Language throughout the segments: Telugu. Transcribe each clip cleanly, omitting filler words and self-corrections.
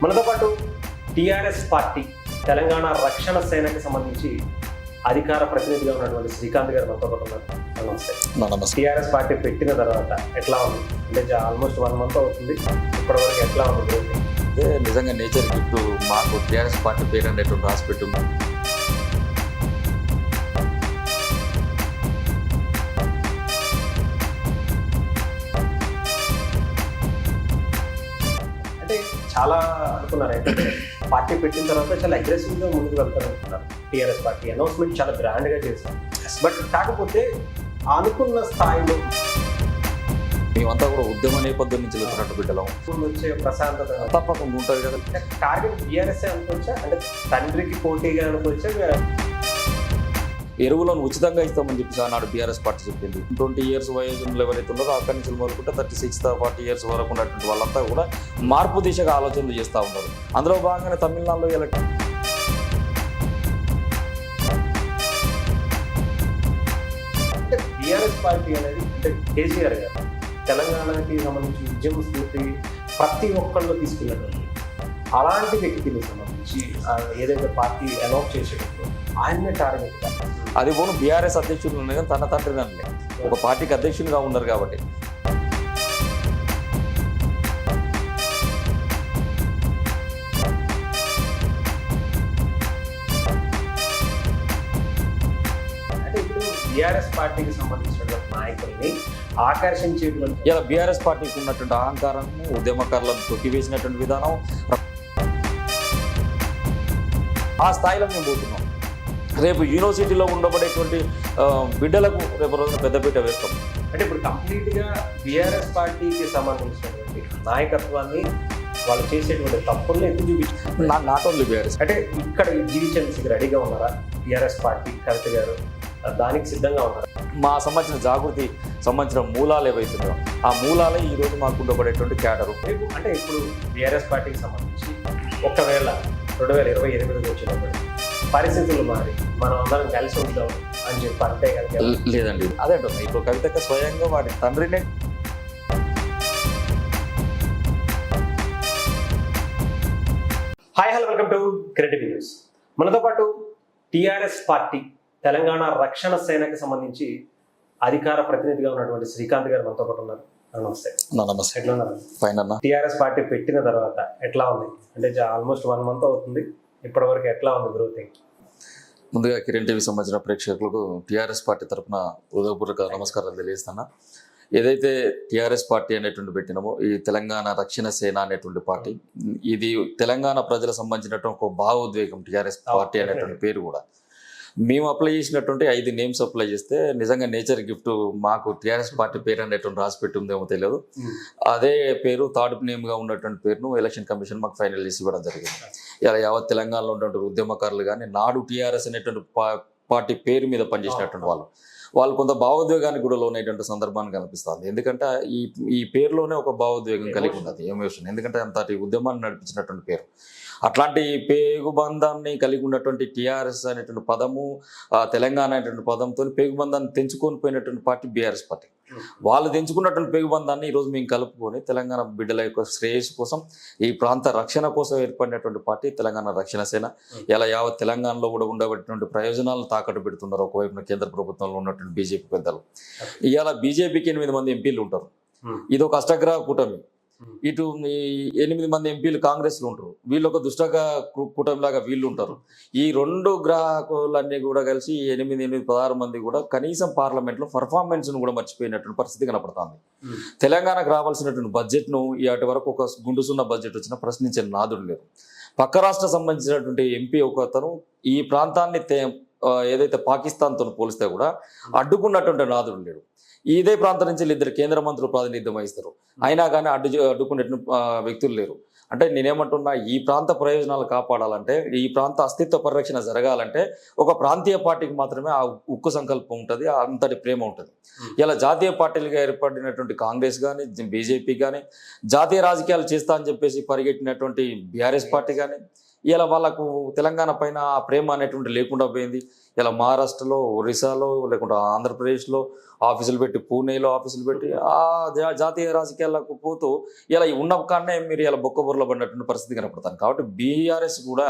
మనతో పాటు టీఆర్ఎస్ పార్టీ తెలంగాణ రక్షణ సేనకి సంబంధించి అధికార ప్రతినిధిగా ఉన్నటువంటి శ్రీకాంత్ గారు మనతో పాటు ఉన్నారు. నమస్తే. నమస్తే. టీఆర్ఎస్ పార్టీ పెట్టిన తర్వాత ఎట్లా ఉంది అంటే ఆల్మోస్ట్ 1 month అవుతుంది, ఇప్పటివరకు ఎట్లా ఉంది? అంటే నిజంగా నేచర్ గిఫ్ట్ మాకు టీఆర్ఎస్ పార్టీ పేరు అనేటువంటి రాసిపెట్టి ఉంది. అంటే చాలా అనుకున్నారు ఏంటంటే పార్టీ పెట్టిన తర్వాత చాలా అగ్రెసివ్గా ముందుకు వెళ్తారు అనుకున్నారు. టీఆర్ఎస్ పార్టీ అనౌన్స్మెంట్ చాలా గ్రాండ్గా చేశారు. బట్ కాకపోతే అనుకున్న స్థాయిలో మేమంతా కూడా ఉద్యమ నేపథ్యం నుంచి వచ్చినట్టు బిడ్డలం. వచ్చే ప్రశాంతత తప్పకుండా ఉంటుంది కదా. టార్గెట్ టీఆర్ఎస్ అనుకోవచ్చా, అంటే తండ్రికి పోటీగా అనుకోవచ్చా? ఎరువులను ఉచితంగా ఇస్తామని చెప్పి ఆనాడు బీఆర్ఎస్ పార్టీ చెప్పింది. 20 years వయోజనులు ఎవరైతే ఉన్నారో అక్కడి నుంచి మొదలుకుంటే 36-40 years వరకు ఉన్నటువంటి వాళ్ళంతా కూడా మార్పు దిశగా ఆలోచనలు చేస్తూ ఉన్నారు. అందులో భాగంగానే తమిళనాడులో ఇలా అంటే టీఆర్ఎస్ పార్టీ అనేది అంటే కేసీఆర్ గారు తెలంగాణకి సంబంధించి ఉద్యమ స్ఫూర్తి ప్రతి ఒక్కళ్ళు తీసుకున్నటువంటి అలాంటి వ్యక్తిని సంబంధించి ఏదైతే పార్టీ అనౌన్స్ చేసేటప్పుడు ఆయన్నే టార్గెట్ అది పోను బీఆర్ఎస్ అధ్యక్షుడు ఉన్నాయి కానీ తన తండ్రి నన్ను ఒక పార్టీకి అధ్యక్షునిగా ఉన్నారు కాబట్టి అంటే ఇప్పుడు టీఆర్ఎస్ పార్టీకి సంబంధించినటువంటి నాయకుల్ని ఆకర్షించేటువంటి ఇలా బీఆర్ఎస్ పార్టీకి ఉన్నటువంటి అహంకారం, ఉద్యమకారులను తొక్కివేసినటువంటి విధానం ఆ స్థాయిలో మేము పోతున్నాం. రేపు యూనివర్సిటీలో ఉండబడేటువంటి బిడ్డలకు రేపు రోజున పెద్దపీట వేస్తాం. అంటే ఇప్పుడు కంప్లీట్గా బీఆర్ఎస్ పార్టీకి సంబంధించినటువంటి నాయకత్వాన్ని వాళ్ళు చేసేటువంటి తప్పుల్ని ఎత్తి చూపించారు. Not only BRS. అంటే ఇక్కడ జీవించడానికి రెడీగా ఉన్నారా టీఆర్ఎస్ పార్టీ కవిత గారు? దానికి సిద్ధంగా ఉన్నారా? మా సంబంధించిన జాగృతి సంబంధించిన మూలాలు ఏవైతున్నాయో ఆ మూలాలే ఈరోజు మాకు ఉండబడేటువంటి క్యాడరు. అంటే ఇప్పుడు బీఆర్ఎస్ పార్టీకి సంబంధించి ఒకవేళ 2028 వచ్చినప్పుడు పరిస్థితులు మారి మనం అందరం కలిసి ఉంటాం అని చెప్పి అంటే కనుక లేదండి, అదే అంటున్నా. ఇప్పుడు కవితక్క స్వయంగా వాడి తండ్రినే hi hello welcome to creative news. మనతో పాటు టీఆర్ఎస్ పార్టీ తెలంగాణ రక్షణ సేనకి సంబంధించి అధికార ప్రతినిధిగా ఉన్నటువంటి శ్రీకాంత్ గారు మనతో పాటు ఉన్నారు. నమస్తే. నమస్తే. ఎట్లా ఉన్నారు? ఫైన్ అన్న. టీఆర్ఎస్ పార్టీ పెట్టిన తర్వాత ఎట్లా ఉంది అంటే ఆల్మోస్ట్ 1 month అవుతుంది, ఇప్పటివరకు ఎట్లా ఉంది గ్రోతింగ్? ముందుగా కిరణ్ టీవీ సంబంధించిన ప్రేక్షకులకు టీఆర్ఎస్ పార్టీ తరఫున హృదయపూర్వక నమస్కారాలు తెలియజేస్తున్నా. ఏదైతే టీఆర్ఎస్ పార్టీ అనేటువంటి పెట్టినామో ఈ తెలంగాణ రక్షణ సేన అనేటువంటి పార్టీ, ఇది తెలంగాణ ప్రజలకు సంబంధించినటువంటి ఒక భావోద్వేగం. టీఆర్ఎస్ పార్టీ అనేటువంటి పేరు కూడా మేము అప్లై చేసినటువంటి 5 names అప్లై చేస్తే నిజంగా నేచర్ గిఫ్ట్ మాకు టీఆర్ఎస్ పార్టీ పేరు అనేటువంటి రాసి పెట్టి ఉందేమో తెలియదు. అదే పేరు థర్డ్ నేమ్గా ఉన్నటువంటి పేరును ఎలక్షన్ కమిషన్ మాకు ఫైనల్ చేసి ఇవ్వడం జరిగింది. ఇలా యావత్ తెలంగాణలో ఉన్నటువంటి ఉద్యమకారులు కానీ నాడు టీఆర్ఎస్ అనేటువంటి పార్టీ పేరు మీద పనిచేసినటువంటి వాళ్ళు కొంత భావోద్వేగానికి కూడా లోనైనటువంటి సందర్భాన్ని కనిపిస్తుంది. ఎందుకంటే ఈ పేరులోనే ఒక భావోద్వేగం కలిగి ఉన్నది, ఎమోషన్. ఎందుకంటే అంతటి ఉద్యమాన్ని నడిపించినటువంటి పేరు. అట్లాంటి పేగుబంధాన్ని కలిగి ఉన్నటువంటి టీఆర్ఎస్ అనేటువంటి పదము, తెలంగాణ అనేటువంటి పదంతో పేగుబంధాన్ని తెంచుకొని పోయినటువంటి పార్టీ బీఆర్ఎస్ పార్టీ. వాళ్ళు తెంచుకున్నటువంటి పేగుబంధాన్ని ఈరోజు మేము కలుపుకొని తెలంగాణ బిడ్డల యొక్క శ్రేయస్సు కోసం, ఈ ప్రాంత రక్షణ కోసం ఏర్పడినటువంటి పార్టీ తెలంగాణ రక్షణ సేన. ఇలా యావత్ తెలంగాణలో కూడా ఉండబడినటువంటి ప్రయోజనాలను తాకట్టు పెడుతున్నారు ఒకవైపున కేంద్ర ప్రభుత్వంలో ఉన్నటువంటి బీజేపీ పెద్దలు. ఇవాళ బీజేపీకి 8 మంది ఎంపీలు ఉంటారు. ఇది ఒక అష్టగ్రహ కూటమి. ఇటు 8 మంది ఎంపీలు కాంగ్రెస్లో ఉంటారు, వీళ్ళు ఒక దుష్టగా కూటమిలాగా వీళ్ళు ఉంటారు. ఈ 2 గ్రాహకులన్నీ కూడా కలిసి 16 మంది కూడా కనీసం పార్లమెంట్లో పర్ఫార్మెన్స్ను కూడా మర్చిపోయినటువంటి పరిస్థితి కనపడుతుంది. తెలంగాణకు రావాల్సినటువంటి బడ్జెట్ను ఇటు వరకు ఒక గుండుసున్న బడ్జెట్ వచ్చినా ప్రశ్నించే నాదుడు లేరు. పక్క రాష్ట్రం సంబంధించినటువంటి ఎంపీ ఒకతను ఈ ప్రాంతాన్ని ఏదైతే పాకిస్తాన్తో పోలిస్తే కూడా అడ్డుకున్నటువంటి నాదుడు లేడు. ఇదే ప్రాంతం నుంచి 2 కేంద్ర మంత్రులు ప్రాతినిధ్యం వహిస్తారు, అయినా కానీ అడ్డుకునే వ్యక్తులు లేరు. అంటే నేనేమంటున్నా, ఈ ప్రాంత ప్రయోజనాలు కాపాడాలంటే, ఈ ప్రాంత అస్తిత్వ పరిరక్షణ జరగాలంటే ఒక ప్రాంతీయ పార్టీకి మాత్రమే ఆ ఉక్కు సంకల్పం ఉంటుంది, అంతటి ప్రేమ ఉంటుంది. ఇలా జాతీయ పార్టీలుగా ఏర్పడినటువంటి కాంగ్రెస్ కానీ, బీజేపీ కానీ, జాతీయ రాజకీయాలు చేస్తా అని చెప్పేసి పరిగెట్టినటువంటి బీఆర్ఎస్ పార్టీ కానీ, ఇలా వాళ్ళకు తెలంగాణ పైన ఆ ప్రేమ అనేటువంటి లేకుండా పోయింది. ఇలా మహారాష్ట్రలో, ఒరిస్సాలో, లేకుంటే ఆంధ్రప్రదేశ్లో ఆఫీసులు పెట్టి పూణేలో ఆఫీసులు పెట్టి ఆ జాతీయ రాజకీయాలకు పోతూ ఇలా ఉన్న కాడనే మీరు ఇలా బొక్కబొర్రలో పడినటువంటి పరిస్థితి కనపడతాను. కాబట్టి బీఆర్ఎస్ కూడా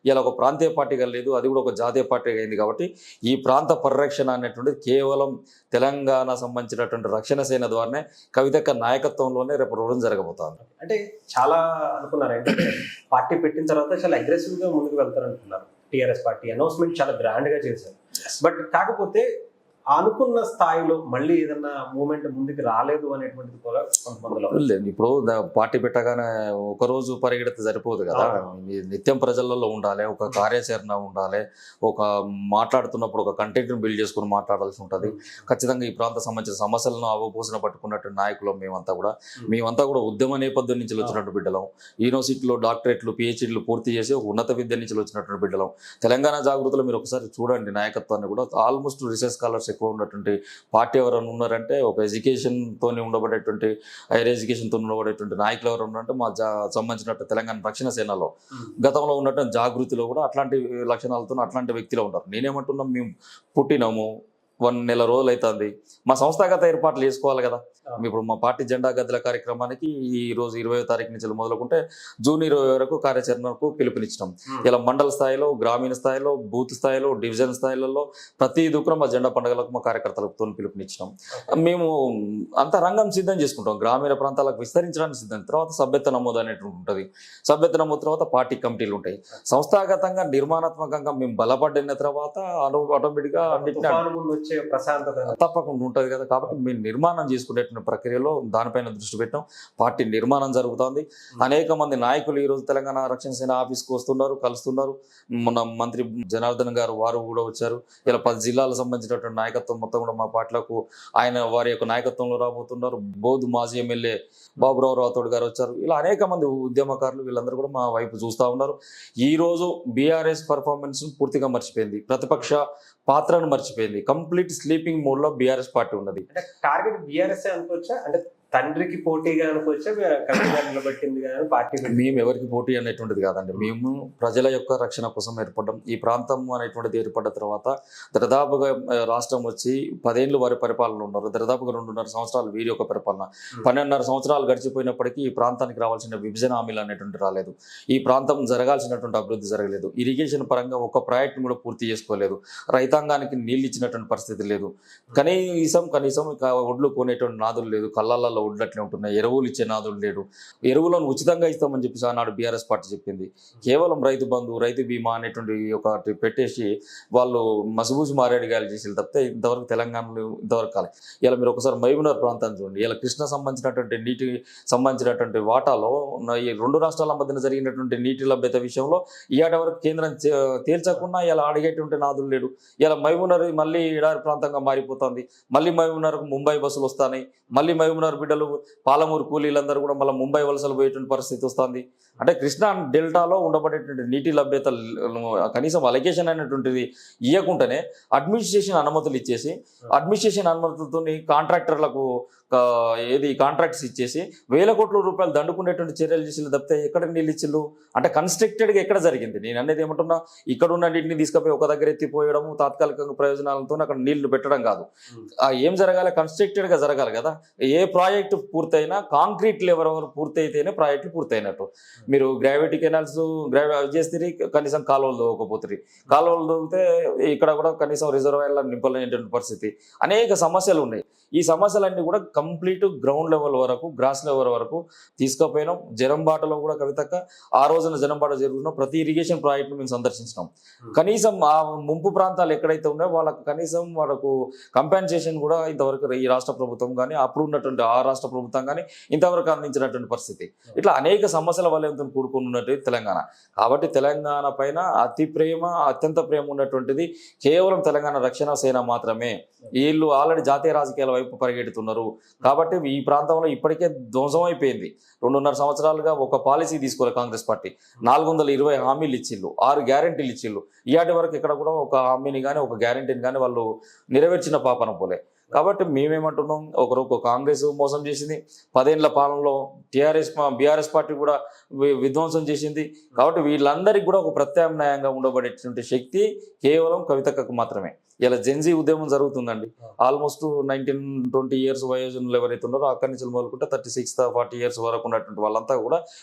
ఇలా ఒక ప్రాంతీయ పార్టీగా లేదు, అది కూడా ఒక జాతీయ పార్టీగా అయింది. కాబట్టి ఈ ప్రాంత పరిరక్షణ అనేటువంటిది కేవలం తెలంగాణ సంబంధించినటువంటి రక్షణ సేన ద్వారానే కవితక్క నాయకత్వంలోనే రేపు రోజు జరగబోతోంది. అంటే చాలా అనుకున్నారు ఏంటంటే పార్టీ పెట్టిన తర్వాత చాలా అగ్రెసివ్ గా ముందుకు వెళ్తారు అనుకున్నారు. టీఆర్ఎస్ పార్టీ అనౌన్స్మెంట్ చాలా గ్రాండ్ గా చేశారు. బట్ కాకపోతే అనుకున్న స్థాయిలో మళ్ళీ ఏదన్నా మూమెంట్ ముందుకు రాలేదు అనేటువంటిది కూడా కొంతమందిలో లేదు. ఇప్పుడు పార్టీ పెట్టగానే ఒక రోజు పరిగెడితే సరిపోదు కదా, నిత్యం ప్రజలలో ఉండాలి, ఒక కార్యాచరణ ఉండాలి, ఒక మాట్లాడుతున్నప్పుడు ఒక కంటెంట్ని బిల్డ్ చేసుకుని మాట్లాడాల్సి ఉంటుంది. ఖచ్చితంగా ఈ ప్రాంత సంబంధించిన సమస్యలను అవపోసన పట్టుకున్నట్టు నాయకులు మేమంతా కూడా ఉద్యమ నేపథ్యం నుంచి వచ్చినట్టు బిడ్డలం. యూనివర్సిటీలో డాక్టరేట్లు పిహెచ్డీలు పూర్తి చేసి ఒక ఉన్నత విద్య నుంచి వచ్చినటువంటి బిడ్డలం. తెలంగాణ జాగృతిలో మీరు ఒకసారి చూడండి నాయకత్వాన్ని కూడా ఆల్మోస్ట్ రీసెర్చ్ స్కాలర్స్ ఎక్కువ ఉన్నటువంటి పార్టీ ఎవరైనా ఉన్నారంటే ఒక ఎడ్యుకేషన్తో ఉండబడేటువంటి హైయర్ ఎడ్యుకేషన్తో ఉండబడేటువంటి నాయకులు ఎవరు ఉన్నారంటే మా సంబంధించినట్టు తెలంగాణ రక్షణ సేనలో గతంలో ఉన్నటువంటి జాగృతిలో కూడా అట్లాంటి లక్షణాలతో అట్లాంటి వ్యక్తిలో ఉంటారు. నేనేమంటున్నాం, మేము పుట్టినాము 1 నెల రోజులు అవుతుంది, మా సంస్థాగత ఏర్పాట్లు చేసుకోవాలి కదా. ఇప్పుడు మా పార్టీ జెండా గద్దెల కార్యక్రమానికి ఈ రోజు 20వ తారీఖు నుంచి మొదలుకుంటే జూన్ 20 వరకు కార్యాచరణకు పిలుపునిచ్చినాం. ఇలా మండల స్థాయిలో, గ్రామీణ స్థాయిలో, బూత్ స్థాయిలో, డివిజన్ స్థాయిలలో ప్రతి దుఃఖం మా జెండా పండుగలకు మా కార్యకర్తలతో పిలుపునిచ్చినాం. మేము అంత రంగం సిద్ధం చేసుకుంటాం, గ్రామీణ ప్రాంతాలకు విస్తరించడానికి సిద్ధం. తర్వాత సభ్యత్వ నమోదు అనేటువంటి ఉంటుంది. సభ్యత్వ నమోదు తర్వాత పార్టీ కమిటీలు ఉంటాయి. సంస్థాగతంగా నిర్మాణాత్మకంగా మేము బలపడిన తర్వాత ఆటోమేటిక్గా తప్పకుండా ఉంటుంది కదా. కాబట్టి మేము నిర్మాణం చేసుకునే ప్రక్రియలో దానిపైన దృష్టి పెట్టాం. పార్టీ నిర్మాణం జరుగుతోంది. అనేక మంది నాయకులు ఈరోజు తెలంగాణ రక్షణ సేన ఆఫీస్కి వస్తున్నారు, కలుస్తున్నారు. మొన్న మంత్రి జనార్దన్ గారు వారు కూడా వచ్చారు. ఇలా 10 జిల్లాలకు సంబంధించినటువంటి నాయకత్వం మొత్తం కూడా మా పార్టీలకు వారి యొక్క నాయకత్వంలో రాబోతున్నారు. బోధ్ మాజీ ఎమ్మెల్యే బాబురావు రాథోడ్ గారు వచ్చారు. ఇలా అనేక మంది ఉద్యమకారులు వీళ్ళందరూ కూడా మా వైపు చూస్తూ ఉన్నారు. ఈరోజు బీఆర్ఎస్ పర్ఫార్మెన్స్ పూర్తిగా మర్చిపోయింది, ప్రతిపక్ష పాత్రను మర్చిపోయింది. కంప్లీట్ స్లీపింగ్ మోడ్ లో బీఆర్ఎస్ పార్టీ ఉన్నది. అంటే టార్గెట్ బీఆర్ఎస్ అనుకోవచ్చా, అంటే తండ్రికి పోటీగా అనుకోవచ్చా, నిలబెట్టింది కానీ పార్టీ మేము ఎవరికి పోటీ అనేటువంటిది కాదండి. మేము ప్రజల యొక్క రక్షణ కోసం ఏర్పడ్డాం. ఈ ప్రాంతం అనేటువంటిది ఏర్పడ్డ తర్వాత దాదాపుగా రాష్ట్రం వచ్చి 10 ఏళ్ళు వారి పరిపాలన ఉన్నారు. దాదాపుగా 2.5 సంవత్సరాలు వీరి యొక్క పరిపాలన. 12.5 సంవత్సరాలు గడిచిపోయినప్పటికీ ఈ ప్రాంతానికి రావాల్సిన విభజన హామీలు అనేటువంటి రాలేదు. ఈ ప్రాంతం జరగాల్సినటువంటి అభివృద్ధి జరగలేదు. ఇరిగేషన్ పరంగా ఒక ప్రాజెక్ట్ని కూడా పూర్తి చేసుకోలేదు. రైతాంగానికి నీళ్ళు ఇచ్చినటువంటి పరిస్థితి లేదు. కనీసం ఒడ్లు కొనేటువంటి నాదులు లేదు. కళ్ళల్లో ఒడ్లు అట్లే ఉంటున్నాయి. ఎరువులు ఇచ్చే నాదులు లేడు. ఎరువులను ఉచితంగా ఇస్తామని చెప్పేసి ఆనాడు బీఆర్ఎస్ పార్టీ చెప్పింది. కేవలం రైతు బంధు, రైతు బీమా అనేటువంటి ఒకటి పెట్టేసి వాళ్ళు మసిబూసి మారేడుగాయలు చేసి తప్పితే ఇంతవరకు తెలంగాణలో ఇంతవరకు కాలేదు. ఇలా మీరు ఒకసారి మహబూబ్నగర్ ప్రాంతాన్ని చూడండి. ఇలా కృష్ణ సంబంధించినటువంటి నీటి సంబంధించినటువంటి వాటాలో ఈ 2 రాష్ట్రాల మధ్యన జరిగినటువంటి నీటి లభ్యత విషయంలో ఇయాటి వరకు కేంద్రం తేల్చకుండా ఇలా అడిగేటువంటి నాదులు లేడు. ఇలా మహబూబ్నగర్ మళ్ళీ ఎడారి ప్రాంతంగా మారిపోతుంది. మళ్ళీ మహబూబ్నగర్కు ముంబై బస్సులు వస్తాయి. మళ్ళీ మహబూబ్నగర్ బిడ్డలు పాలమూరు కూలీలందరూ కూడా మళ్ళీ ముంబై వలసలు పోయేటువంటి పరిస్థితి వస్తుంది. అంటే కృష్ణా డెల్టాలో ఉండబడేటువంటి నీటి లభ్యత కనీసం అలొకేషన్ అనేటువంటిది ఇవ్వకుండానే అడ్మినిస్ట్రేషన్ అనుమతులు ఇచ్చేసి అడ్మినిస్ట్రేషన్ అనుమతులతో కాంట్రాక్టర్లకు కాంట్రాక్ట్స్ ఇచ్చేసి 1000 కోట్ల రూపాయలు దండుకునేటువంటి చర్యలు చేసి తప్పితే ఎక్కడ నీళ్ళు ఇచ్చిళ్ళు అంటే కన్స్ట్రక్టెడ్గా ఎక్కడ జరిగింది? నేను అనేది ఏమంటున్నా, ఇక్కడ ఉన్న నీటిని తీసుకుపోయి ఒక దగ్గర ఎత్తిపోయడం, తాత్కాలిక ప్రయోజనాలతో అక్కడ నీళ్లు పెట్టడం కాదు. ఏం జరగాలి? కన్స్ట్రక్టెడ్గా జరగాలి కదా. ఏ ప్రాజెక్టు పూర్తయినా కాంక్రీట్ లెవెల్ పూర్తి అయితేనే ప్రాజెక్టులు పూర్తయినట్టు. మీరు గ్రావిటీ కెనాల్స్ చేస్తే కనీసం కాలువలు దోవకపోతుంది. కాలువలు దోగితే ఇక్కడ కూడా కనీసం రిజర్వాయర్ల నింపలేనటువంటి పరిస్థితి. అనేక సమస్యలు ఉన్నాయి. ఈ సమస్యలన్నీ కూడా కంప్లీట్ గ్రౌండ్ లెవెల్ వరకు, గ్రాస్ లెవెల్ వరకు తీసుకుపోయినాం. జనంబాటలో కూడా కవితక్క ఆ రోజున జనంబాట జరుగుతున్న ప్రతి ఇరిగేషన్ ప్రాజెక్టును మేము సందర్శించినాం. కనీసం ఆ ముంపు ప్రాంతాలు ఎక్కడైతే ఉన్నాయో వాళ్ళకు కనీసం వాళ్ళకు కంపెన్సేషన్ కూడా ఇంతవరకు ఈ రాష్ట్ర ప్రభుత్వం కానీ అప్పుడు ఉన్నటువంటి ఆ రాష్ట్ర ప్రభుత్వం కానీ ఇంతవరకు అందించినటువంటి పరిస్థితి. ఇట్లా అనేక సమస్యల వలయంతో కూడుకుని ఉన్నటువంటి తెలంగాణ. కాబట్టి తెలంగాణ పైన అత్యంత ప్రేమ ఉన్నటువంటిది కేవలం తెలంగాణ రక్షణ సేన మాత్రమే. వీళ్ళు ఆల్రెడీ జాతీయ రాజకీయాల వైపు పరిగెడుతున్నారు. కాబట్టి ఈ ప్రాంతంలో ఇప్పటికే ధ్వంసం అయిపోయింది. 2.5 సంవత్సరాలుగా ఒక పాలసీ తీసుకోవాలి కాంగ్రెస్ పార్టీ. 420 హామీలు ఇచ్చిళ్ళు, 6 గ్యారెంటీలు ఇచ్చిళ్ళు. ఇయాటి వరకు ఇక్కడ కూడా ఒక హామీని కానీ ఒక గ్యారెంటీని కానీ వాళ్ళు నెరవేర్చిన పాపన పోలే. కాబట్టి మేమేమంటున్నాం, ఒకరు కాంగ్రెస్ మోసం చేసింది. 10 ఏళ్ల పాలనలో బీఆర్ఎస్ పార్టీ కూడా విధ్వంసం చేసింది. కాబట్టి వీళ్ళందరికీ కూడా ఒక ప్రత్యామ్నాయంగా ఉండబడేటువంటి శక్తి కేవలం కవితకు మాత్రమే. ఇలా జెన్జీ ఉద్యమం జరుగుతుందండి. ఆల్మోస్ట్ 19-20 ఇయర్స్ వయోజనులు ఎవరైతే ఉన్నారో అక్కడి నుంచి మొదలుకుంటే 36-40 ఇయర్స్ వరకు ఉన్నటువంటి వాళ్ళంతా కూడా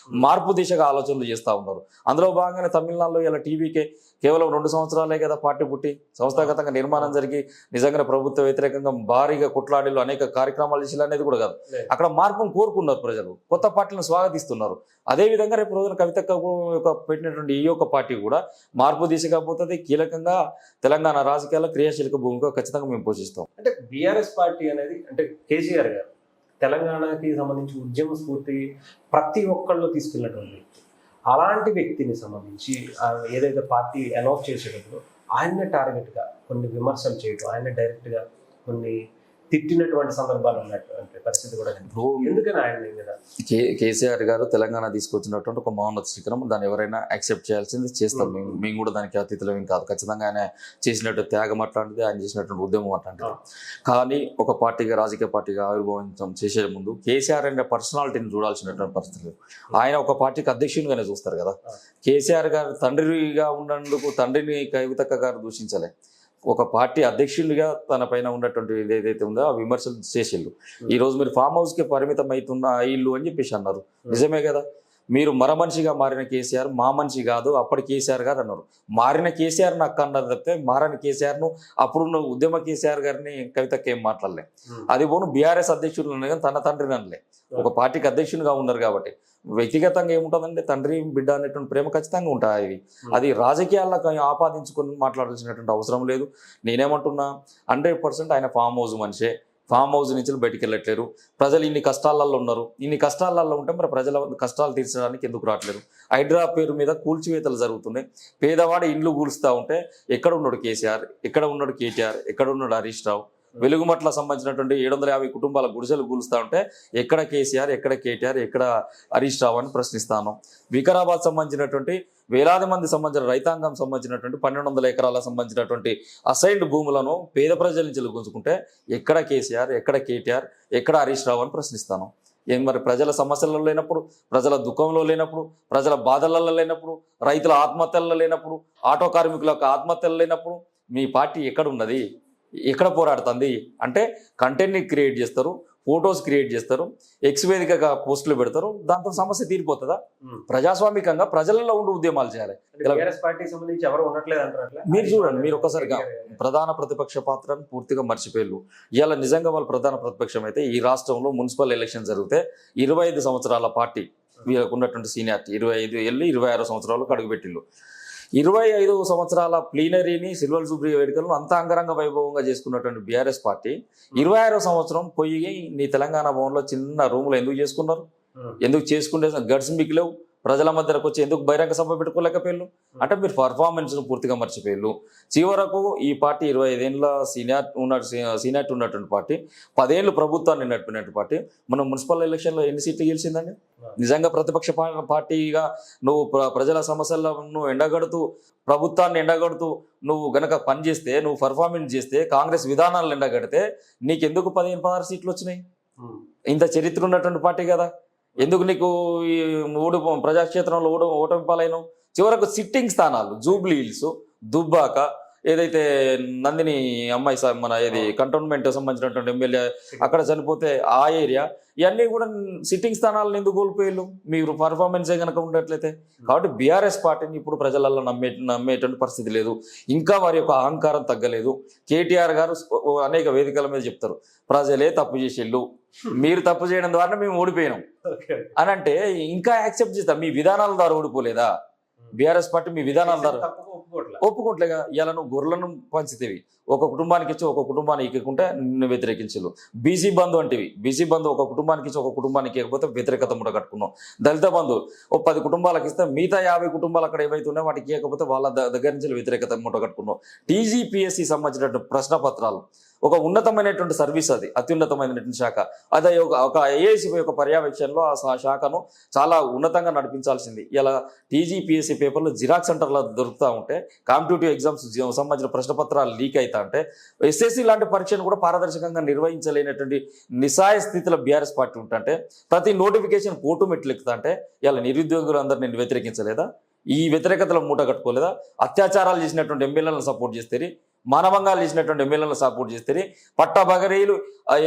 మార్పు దిశగా ఆలోచనలు చేస్తూ ఉన్నారు. అందులో భాగంగానే తమిళనాడులో ఇలా టీవీకే కేవలం 2 సంవత్సరాలే కదా పార్టీ పుట్టి సంస్థాగతంగా నిర్మాణం జరిగి నిజంగా ప్రభుత్వ వ్యతిరేకంగా భారీగా కొట్లాడిలు అనేక కార్యక్రమాలు చేయాలి అనేది కూడా కాదు. అక్కడ మార్పును కోరుకున్నారు ప్రజలు, కొత్త పార్టీలను స్వాగతిస్తున్నారు. అదేవిధంగా రేపు రోజున కవితక్క పెట్టినటువంటి ఈ యొక్క పార్టీ కూడా మార్పు దిశగా పోతుంది. కీలకంగా తెలంగాణ రాజకీయాల్లో క్రియాశీలక భూమిక ఖచ్చితంగా మేము పోషిస్తాం. అంటే బీఆర్ఎస్ పార్టీ అనేది అంటే కేసీఆర్ గారు తెలంగాణకి సంబంధించి ఉద్యమ స్ఫూర్తి ప్రతి ఒక్కళ్ళు తీసుకెళ్ళినటువంటి వ్యక్తి. అలాంటి వ్యక్తిని సంబంధించి ఏదైతే పార్టీ అనౌన్స్ చేసేటప్పుడు ఆయన్నే టార్గెట్గా కొన్ని విమర్శలు చేయటం, ఆయన డైరెక్ట్గా కొన్ని తిట్టినటువంటి సందర్భాలు ఉన్నటువంటి పరిస్థితి కూడా ఎందుకని ఆయన మీద కేసీఆర్ గారు తెలంగాణ తీసుకొచ్చినటువంటి ఒక మహోన్నత శిఖరం. దాన్ని ఎవరైనా యాక్సెప్ట్ చేయాల్సింది చేస్తాం. మేము కూడా దానికి అతిథులు ఏం కాదు. ఖచ్చితంగా ఆయన చేసినట్టు త్యాగం అట్లాంటిది, ఆయన చేసినటువంటి ఉద్యమం అట్లాంటిది. కానీ ఒక పార్టీగా రాజకీయ పార్టీగా ఆవిర్భావం చేసే ముందు కేసీఆర్ అనే పర్సనాలిటీని చూడాల్సినటువంటి పరిస్థితులు. ఆయన ఒక పార్టీకి అధ్యక్షునిగానే చూస్తారు కదా. కేసీఆర్ గారు తండ్రిగా ఉన్నందుకు తండ్రిని కవితక్క గారు దూషించలే. ఒక పార్టీ అధ్యక్షుడిగా తన పైన ఉన్నటువంటి ఏదైతే ఉందో ఆ విమర్శలు చేసేళ్ళు. ఈ రోజు మీరు ఫామ్ హౌస్కే పరిమితం అవుతున్న ఇల్లు అని చెప్పేసి అన్నారు. నిజమే కదా. మీరు మరమనిషిగా మారిన కేసీఆర్ మా మనిషి కాదు అప్పటి కేసీఆర్ గారు అన్నారు. మారిన కేసీఆర్ నాకు అన్నారు తప్పితే మారని కేసీఆర్ను అప్పుడున్న ఉద్యమ కేసీఆర్ గారిని కవితకి ఏం మాట్లాడలే. అది పోను బీఆర్ఎస్ అధ్యక్షుడు కానీ తన తండ్రిని అనలే. ఒక పార్టీకి అధ్యక్షునిగా ఉన్నారు కాబట్టి వ్యక్తిగతంగా ఏముంటుందంటే తండ్రి బిడ్డ అనేటువంటి ప్రేమ ఖచ్చితంగా ఉంటుంది. అది రాజకీయాలకు ఆపాదించుకొని మాట్లాడాల్సినటువంటి అవసరం లేదు. నేనేమంటున్నా 100% ఆయన ఫామ్ హౌస్ మనిషే. ఫామ్ హౌస్ నుంచి బయటికి వెళ్ళట్లేరు. ప్రజలు ఇన్ని కష్టాలలో ఉన్నారు. ఇన్ని కష్టాలలో ఉంటే మరి ప్రజల కష్టాలు తీర్చడానికి ఎందుకు రావట్లేరు? హైడ్రా పేరు మీద కూల్చివేతలు జరుగుతున్నాయి. పేదవాడు ఇండ్లు కూలుస్తూ ఉంటే ఎక్కడ ఉన్నాడు కేసీఆర్, ఎక్కడ ఉన్నాడు కేటీఆర్, ఎక్కడ ఉన్నాడు హరీష్ రావు? వెలుగుమట్ల సంబంధించినటువంటి 750 కుటుంబాల గుడిసెలు కూలుస్తూ ఉంటే ఎక్కడ కేసీఆర్, ఎక్కడ కేటీఆర్, ఎక్కడ హరీష్ రావు అని ప్రశ్నిస్తాను. వికారాబాద్ సంబంధించినటువంటి వేలాది మంది సంబంధించిన రైతాంగం సంబంధించినటువంటి 1200 ఎకరాలకు సంబంధించినటువంటి అసైన్డ్ భూములను పేద ప్రజల నుంచి గుంజుకుంటే ఎక్కడ కేసీఆర్, ఎక్కడ కేటీఆర్, ఎక్కడ హరీష్ రావు అని ప్రశ్నిస్తాను. ఏం మరి ప్రజల సమస్యలలో లేనప్పుడు, ప్రజల దుఃఖంలో లేనప్పుడు, ప్రజల బాధలలో లేనప్పుడు, రైతుల ఆత్మహత్యలలో లేనప్పుడు, ఆటో కార్మికుల ఆత్మహత్యలు లేనప్పుడు మీ పార్టీ ఎక్కడ ఉన్నది? ఎక్కడ పోరాడుతుంది? అంటే కంటెంట్ని క్రియేట్ చేస్తారు, ఫొటోస్ క్రియేట్ చేస్తారు, ఎక్స్ వేదికగా పోస్టులు పెడతారు. దాంతో సమస్య తీరిపోతుందా? ప్రజాస్వామికంగా ప్రజలలో ఉండి ఉద్యమాలు చేయాలి. మీరు చూడండి, మీరు ఒకసారిగా ప్రధాన ప్రతిపక్ష పాత్రను పూర్తిగా మర్చిపోయారు. ఇవాళ నిజంగా వాళ్ళు ప్రధాన ప్రతిపక్షం అయితే ఈ రాష్ట్రంలో మున్సిపల్ ఎలక్షన్ జరిగితే 25 సంవత్సరాల పార్టీ వీళ్ళకు ఉన్నటువంటి సీనియారిటీ 25 ఏళ్ళు 26 సంవత్సరాలకు అడుగుపెట్టిళ్ళు. 25 సంవత్సరాల ప్లీనరీని సిల్వర్ జూబ్లీ వేడుకలను అంత అంగరంగ వైభవంగా చేసుకున్నటువంటి బీఆర్ఎస్ పార్టీ 26 సంవత్సరం పోయి నీ తెలంగాణ భవన్లో చిన్న రూములు ఎందుకు చేసుకున్నారు? ఎందుకు చేసుకుంటే గడ్స్ మీకు లేవు? ప్రజల మధ్యకు వచ్చి ఎందుకు బహిరంగ సభ పెట్టుకోలేకపోయారు? అంటే మీరు పర్ఫార్మెన్స్ను పూర్తిగా మర్చిపోయారు. చివరకు ఈ పార్టీ 25 ఏళ్ళ సీనియారిటీ ఉన్నటువంటి పార్టీ, 10 ఏళ్ళు ప్రభుత్వాన్ని నడిపినటువంటి పార్టీ మనం మున్సిపల్ ఎలక్షన్లో ఎన్ని సీట్లు గెలిచిందండి? నిజంగా ప్రతిపక్ష పార్టీగా నువ్వు ప్రజల సమస్యలను ఎండగడుతూ, ప్రభుత్వాన్ని ఎండగడుతూ నువ్వు గనక పనిచేస్తే, నువ్వు పర్ఫార్మెన్స్ చేస్తే, కాంగ్రెస్ విధానాలను ఎండగడితే నీకెందుకు 15-16 సీట్లు వచ్చినాయి? ఇంత చరిత్ర ఉన్నటువంటి పార్టీ కదా. ఎందుకు నీకు ఈ ప్రజాక్షేత్రంలో ఓటమి పాలైనవు? చివరకు సిట్టింగ్ స్థానాలు జూబ్లీ హిల్స్, దుబ్బాక, ఏదైతే నందిని అమ్మాయి మన ఏది కంటోన్మెంట్ సంబంధించినటువంటి ఎమ్మెల్యే అక్కడ చనిపోతే ఆ ఏరియా, ఇవన్నీ కూడా సిట్టింగ్ స్థానాలను ఎందుకు కోల్పోయారు? మీరు పర్ఫార్మెన్సే కనుక ఉండట్లయితే. కాబట్టి బీఆర్ఎస్ పార్టీని ఇప్పుడు ప్రజలలో నమ్మేటువంటి పరిస్థితి లేదు. ఇంకా వారి యొక్క అహంకారం తగ్గలేదు. కేటీఆర్ గారు అనేక వేదికల మీద చెప్తారు, ప్రజలే తప్పు చేసేళ్ళు, మీరు తప్పు చేయడం ద్వారా మేము ఓడిపోయినాం అని. అంటే ఇంకా యాక్సెప్ట్ చేస్తాం. మీ విధానాల ద్వారా ఓడిపోలేదా? బీఆర్ఎస్ పార్టీ మీ విధానాల ద్వారా ఒప్పుకోవట్లేగా. ఇలా నువ్వు గొర్రెలను పంచితేవి, ఒక కుటుంబానికి ఇచ్చి ఒక కుటుంబానికి ఇవ్వకుంటే నిన్ను వ్యతిరేకించు. బీసీ బంధు అంటేవి, బీసీ బంధు ఒక కుటుంబానికి ఇచ్చి ఒక కుటుంబానికి ఇవ్వకపోతే వ్యతిరేకత ముట కట్టుకున్నావు. దళిత బంధు 10 కుటుంబాలకు ఇస్తే మిగతా 50 కుటుంబాలు అక్కడ ఏవైతే ఉన్నాయో వాటికి ఇవ్వకపోతే వాళ్ళ దగ్గర నుంచి వ్యతిరేకత ముట కట్టుకున్నావు. టీజీపీఎస్సీ సంబంధించినటువంటి ప్రశ్న పత్రాలు ఒక ఉన్నతమైనటువంటి సర్వీస్, అది అత్యున్నతమైనటువంటి శాఖ. అదే ఒక ఐఏఎస్ యొక్క పర్యవేక్షణలో ఆ శాఖను చాలా ఉన్నతంగా నడిపించాల్సింది. ఇలా టీజీపీఎస్సీ పేపర్లు జిరాక్స్ సెంటర్లో దొరుకుతూ ఉంటే, కాంపిటేటివ్ ఎగ్జామ్స్ సంబంధించిన ప్రశ్న పత్రాలు లీక్ అవుతా అంటే, ఎస్ఎస్సీ లాంటి పరీక్షను కూడా పారదర్శకంగా నిర్వహించలేనటువంటి నిస్సాయ స్థితిలో బీఆర్ఎస్ పార్టీ ఉంటుంటే, ప్రతి నోటిఫికేషన్ కోర్టు మెట్లు ఎక్కుతా అంటే, ఇలా నిరుద్యోగులందరూ నేను వ్యతిరేకించలేదా? ఈ వ్యతిరేకతలో మూట కట్టుకోలేదా? అత్యాచారాలు చేసినటువంటి ఎమ్మెల్యేలను సపోర్ట్ చేస్తే, మానవంగాలు చేసినటువంటి ఎమ్మెల్యేలను సపోర్ట్ చేస్తే, పట్టబగరీలు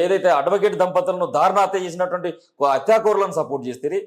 ఏదైతే అడ్వకేట్ దంపతులను దారుణాత్య చేసినటువంటి హత్యాకోరులను సపోర్ట్ చేస్తే,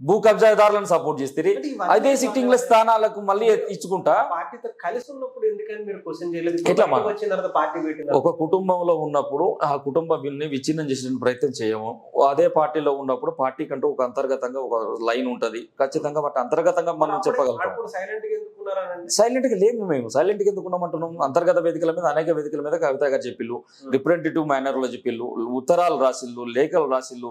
భూ కబ్జాదారులను సపోర్ట్ చేస్తే, అదే సిట్టింగ్ల స్థానాలకు మళ్ళీ ఇచ్చుకుంటా పార్టీతో కలిసి ఉన్నప్పుడు ఎందుకని మీరు క్వశ్చన్ చేయలేదు? ఎట్లా మన వచ్చిన తర్వాత పార్టీ పెట్టిన ఒక కుటుంబంలో ఉన్నప్పుడు ఆ కుటుంబాన్ని విచ్ఛిన్నం చేసిన ప్రయత్నం చేయము. అదే పార్టీలో ఉన్నప్పుడు పార్టీ కంటూ ఒక అంతర్గతంగా ఒక లైన్ ఉంటది, ఖచ్చితంగా వాటి అంతర్గతంగా మనం చెప్పగలుగుతాం. సైలెంట్ గా ఎందుకున్నారని సైలెంట్ గా లేము, మేము సైలెంట్ గా ఎందుకున్నామంటున్నాం? అంతర్గత వేదికల మీద, అనేక వేదికల మీద కవిత గారు చెప్పిళ్ళు, రిప్రజెంటేటివ్ మేనర్ లో చెప్పిళ్ళు, ఉత్తరాలు రాసిళ్ళు, లేఖలు రాసిళ్ళు,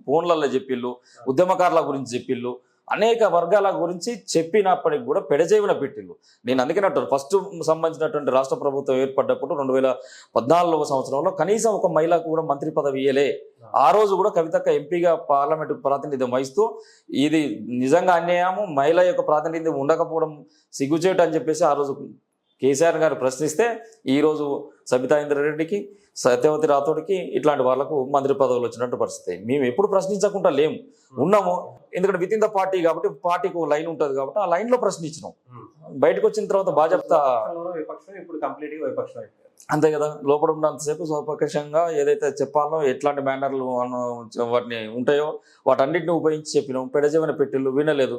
ఫోన్లలో చెప్పిళ్ళు, ఉద్యమకారుల గురించి చెప్పిళ్ళు, అనేక వర్గాల గురించి చెప్పినప్పటికి కూడా పెడజేవిన పెట్టిళ్ళు. నేను అందుకనే ఫస్ట్ సంబంధించినటువంటి రాష్ట్ర ప్రభుత్వం ఏర్పడ్డప్పుడు 2014 సంవత్సరంలో కనీసం ఒక మహిళకు కూడా మంత్రి పదవి ఇయ్యలే. ఆ రోజు కూడా కవితక్క ఎంపీగా పార్లమెంటు ప్రాతినిధ్యం వహిస్తూ, ఇది నిజంగా అన్యాయము, మహిళ యొక్క ప్రాతినిధ్యం ఉండకపోవడం సిగ్గుచేటు అని చెప్పేసి ఆ రోజు కేసీఆర్ గారు ప్రశ్నిస్తే, ఈరోజు సబితా ఇంద్రారెడ్డికి, సత్యవతి రాథోడ్కి ఇట్లాంటి వాళ్ళకు మంత్రి పదవులు వచ్చినట్టు పరిస్థితి. మేము ఎప్పుడు ప్రశ్నించకుండా లేము, ఉన్నాము. ఎందుకంటే విత్ ఇన్ ద పార్టీ కాబట్టి, పార్టీకి లైన్ ఉంటుంది కాబట్టి ఆ లైన్లో ప్రశ్నించినాం. బయటకు వచ్చిన తర్వాత బాధ్యత విపక్షం, ఇప్పుడు కంప్లీట్ గా విపక్షం అయిపోయింది. అంతే కదా, లోపల ఉన్నంతసేపు స్వపక్షంగా ఏదైతే చెప్పాలో, ఎట్లాంటి మేనర్లు వాటిని ఉంటాయో వాటన్నిటిని ఉపయోగించి చెప్పినాం. పెడజమైన పెట్టిళ్ళు వినలేదు,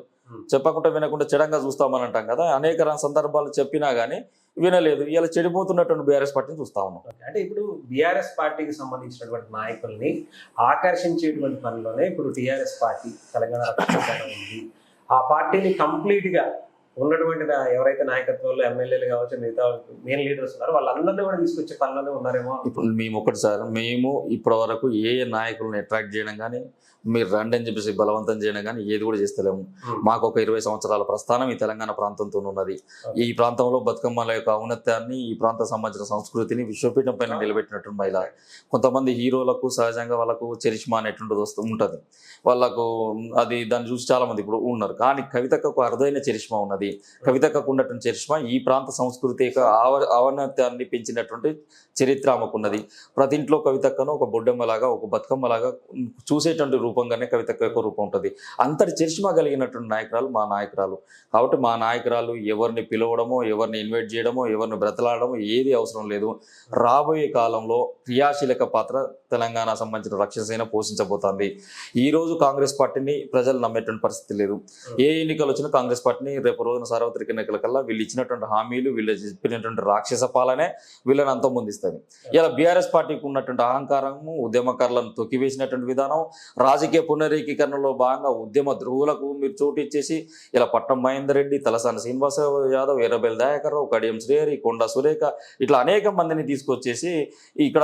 చెప్పకుండా వినకుండా చెడంగా చూస్తామని అంటాం కదా, అనేక సందర్భాలు చెప్పినా కానీ వినలేదు. ఇలా చెడిపోతున్నటువంటి బీఆర్ఎస్ పార్టీని చూస్తా ఉన్నాం. అంటే ఇప్పుడు బీఆర్ఎస్ పార్టీకి సంబంధించినటువంటి నాయకుల్ని ఆకర్షించేటువంటి పనిలోనే ఇప్పుడు టీఆర్ఎస్ పార్టీ తెలంగాణ రక్షణ సేన ఉంది. ఆ పార్టీని కంప్లీట్ గా ఉన్నటువంటి ఎవరైతే నాయకత్వంలో ఎమ్మెల్యేలు కావచ్చు, మిగతా మెయిన్ లీడర్స్ ఉన్నారో వాళ్ళందరినీ కూడా తీసుకొచ్చే పనిలోనే ఉన్నారేమో. ఇప్పుడు మేము ఒకటి సార్, మేము ఇప్పటి వరకు ఏ నాయకులను అట్రాక్ట్ చేయడం కానీ, మీరు రండి అని చెప్పేసి బలవంతం చేయడం కానీ ఏది కూడా చేస్తలేము. మాకు ఒక 20 సంవత్సరాల ప్రస్థానం ఈ తెలంగాణ ప్రాంతంతో ఉన్నది. ఈ ప్రాంతంలో బతుకమ్మల యొక్క ఔన్నత్యాన్ని, ఈ ప్రాంతం సంబంధించిన సంస్కృతిని విశ్వపీఠం పైన నిలబెట్టినటువంటి మహిళ. కొంతమంది హీరోలకు సహజంగా వాళ్ళకు చరిష్మా అనేటువంటిది ఉంటుంది, వాళ్ళకు అది దాన్ని చూసి చాలా మంది ఇప్పుడు ఉన్నారు. కానీ కవితకు అరుదైన చరిష్మా ఉన్నది. కవితకు ఉన్నటువంటి చరిష్మా ఈ ప్రాంత సంస్కృతి యొక్క ఔన్నత్యాన్ని పెంచినటువంటి చరిత్ర ఆమెకు ఉన్నది. ప్రతి ఇంట్లో కవితక్కను ఒక బొడ్డమ్మలాగా, ఒక బతుకమ్మలాగా చూసేటువంటి రూపంగానే కవితక్క యొక్క రూపం ఉంటుంది. అంతటి చరిష్మా కలిగినటువంటి నాయకురాలు మా నాయకురాలు. కాబట్టి మా నాయకురాలు ఎవరిని పిలవడమో, ఎవరిని ఇన్వైట్ చేయడమో, ఎవరిని బ్రతలాడమో ఏది అవసరం లేదు. రాబోయే కాలంలో క్రియాశీలక పాత్ర తెలంగాణ సంబంధించిన రక్షణ సేన పోషించబోతోంది. ఈ రోజు కాంగ్రెస్ పార్టీని ప్రజలు నమ్మేటువంటి పరిస్థితి లేదు. ఏ ఎన్నికలు వచ్చినా కాంగ్రెస్ పార్టీని రేపు రోజున సార్వత్రిక ఎన్నికల కల్లా వీళ్ళు ఇచ్చినటువంటి హామీలు, వీళ్ళు చెప్పినటువంటి రాక్షస పాలనే వీళ్ళని అంతమొందిస్తుంది. ఇలా బీఆర్ఎస్ పార్టీకి ఉన్నటువంటి అహంకారము, ఉద్యమకారులను తొక్కివేసినటువంటి విధానం, రాజకీయ పునరేకీకరణలో భాగంగా ఉద్యమ ధ్రువులకు మీరు చోటు ఇచ్చేసి ఇలా పట్నం మహేందర్ రెడ్డి, తలసాని శ్రీనివాస యాదవ్, ఎర్రబెల్లి దయాకర్ రావు, కడియం శ్రీహరి, కొండా సురేఖ ఇట్లా అనేక మందిని తీసుకొచ్చేసి ఇక్కడ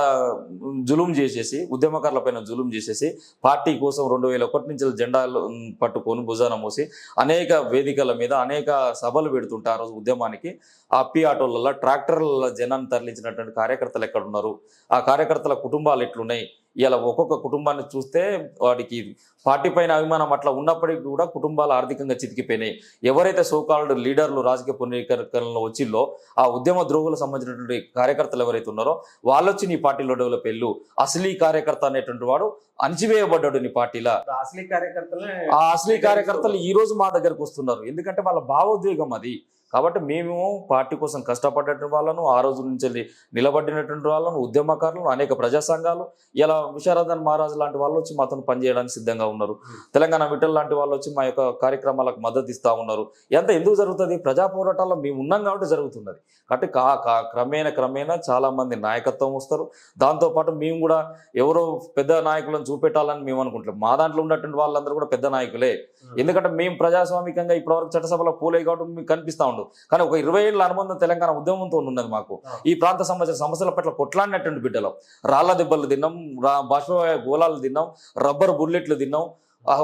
జులుం చేసేసి, ఉద్యమకారుల పైన జులుం చేసేసి, పార్టీ కోసం 2001 నుంచి జెండాలు పట్టుకొని భుజాన మోసి అనేక వేదికల మీద అనేక సభలు పెడుతుంటే ఆ రోజు ఉద్యమానికి అప్పి ఆటోలలో, ట్రాక్టర్ల జనాన్ని తరలించినటువంటి కార్యకర్తలు ఎక్కడున్నారు, ఆ కార్యకర్తల కుటుంబాలు ఎట్లున్నాయి? ఇలా ఒక్కొక్క కుటుంబాన్ని చూస్తే వాడికి పార్టీ పైన అభిమానం అట్లా ఉన్నప్పటికీ కూడా కుటుంబాలు ఆర్థికంగా చితికిపోయినాయి. ఎవరైతే సోకాల్డ్ లీడర్లు రాజకీయ పునరీకరణలో వచ్చిల్లో ఆ ఉద్యమ ద్రోగులకు సంబంధించినటువంటి కార్యకర్తలు ఎవరైతే ఉన్నారో వాళ్ళు వచ్చి నీ పార్టీలో డెవలప్ వెళ్ళు. అసలీ కార్యకర్త అనేటువంటి వాడు అణచివేయబడ్డాడు నీ పార్టీలో. ఆ అసలీ కార్యకర్తలు ఈ రోజు మా దగ్గరకు వస్తున్నారు, ఎందుకంటే వాళ్ళ భావోద్వేగం అది. కాబట్టి మేము పార్టీ కోసం కష్టపడ్డటువంటి వాళ్ళను, ఆ రోజు నుంచి నిలబడినటువంటి వాళ్ళను, ఉద్యమకారులను, అనేక ప్రజా సంఘాలు, ఇలా విశారదన్ మహారాజు లాంటి వాళ్ళు వచ్చి మాతో పనిచేయడానికి సిద్ధంగా ఉన్నారు. తెలంగాణ విఠల్ లాంటి వాళ్ళు వచ్చి మా యొక్క కార్యక్రమాలకు మద్దతు ఇస్తూ ఉన్నారు. ఇదంతా ఎందుకు జరుగుతుంది? ప్రజా పోరాటాల్లో మేము ఉన్నాం కాబట్టి జరుగుతున్నది. కాబట్టి క్రమేణా చాలా మంది నాయకత్వం వస్తారు. దాంతోపాటు మేము కూడా ఎవరో పెద్ద నాయకులను చూపెట్టాలని మేము అనుకుంటాం. మా దాంట్లో ఉన్నటువంటి వాళ్ళందరూ కూడా పెద్ద నాయకులే. ఎందుకంటే మేము ప్రజాస్వామికంగా ఇప్పటివరకు చట్టసభలో పోలే కాబట్టి మీకు కనిపిస్తూ ఉండదు. కానీ ఒక 20 ఏళ్ళ అనుబంధం తెలంగాణ ఉద్యమంతో ఉన్నది మాకు. ఈ ప్రాంత సమస్యల పట్ల కొట్లాడినటువంటి బిడ్డలం. రాళ్ల దెబ్బలు తిన్నాం, బాష్పవాయు గోళాలు తిన్నాం, రబ్బర్ బుల్లెట్లు తిన్నాం,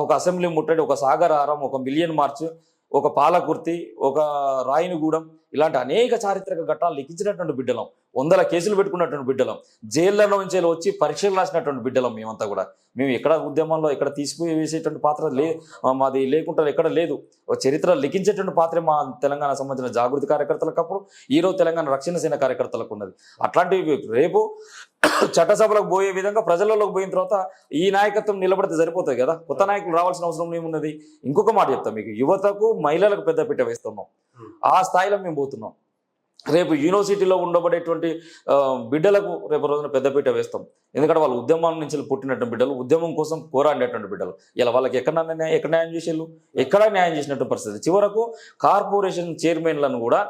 ఒక అసెంబ్లీ ముట్టడి, ఒక సాగర్ ఆరం, ఒక మిలియన్ మార్చ్, ఒక పాలకుర్తి, ఒక రాయినిగూడెం ఇలాంటి అనేక చారిత్రక ఘట్టాలు లిఖించినటువంటి బిడ్డలం, 100 కేసులు పెట్టుకున్నటువంటి బిడ్డలం, జైళ్ళ నుంచి వచ్చి పరీక్షలు రాసినటువంటి బిడ్డలం. మేమంతా కూడా మేము ఎక్కడ ఉద్యమంలో ఎక్కడ తీసుకుని వేసేటువంటి పాత్ర మాది లేకుండా ఎక్కడ లేదు. ఒక చరిత్ర లిఖించేటువంటి పాత్ర మా తెలంగాణ సంబంధించిన జాగృతి కార్యకర్తలకు అప్పుడు, ఈరోజు తెలంగాణ రక్షణ సేన కార్యకర్తలకు ఉన్నది. అట్లాంటివి రేపు చట్టసభలకు పోయే విధంగా ప్రజలలోకి పోయిన తర్వాత ఈ నాయకత్వం నిలబడితే సరిపోతుంది కదా, కొత్త నాయకులు రావాల్సిన అవసరం ఏమున్నది. ఇంకొక మాట చెప్తాం మీకు, యువతకు మహిళలకు పెద్దపీట వేస్తున్నాం, ఆ స్థాయిలో మేము పోతున్నాం. రేపు యూనివర్సిటీలో ఉండబడేటువంటి బిడ్డలకు రేపు రోజున పెద్దపీట వేస్తాం. ఎందుకంటే వాళ్ళు ఉద్యమం నుంచి పుట్టినటువంటి బిడ్డలు, ఉద్యమం కోసం పోరాడేటువంటి బిడ్డలు. ఇలా వాళ్ళకి ఎక్కడ న్యాయం చేసేళ్ళు, ఎక్కడ న్యాయం చేసినటువంటి పరిస్థితి. చివరకు కార్పొరేషన్ చైర్మన్లను కూడా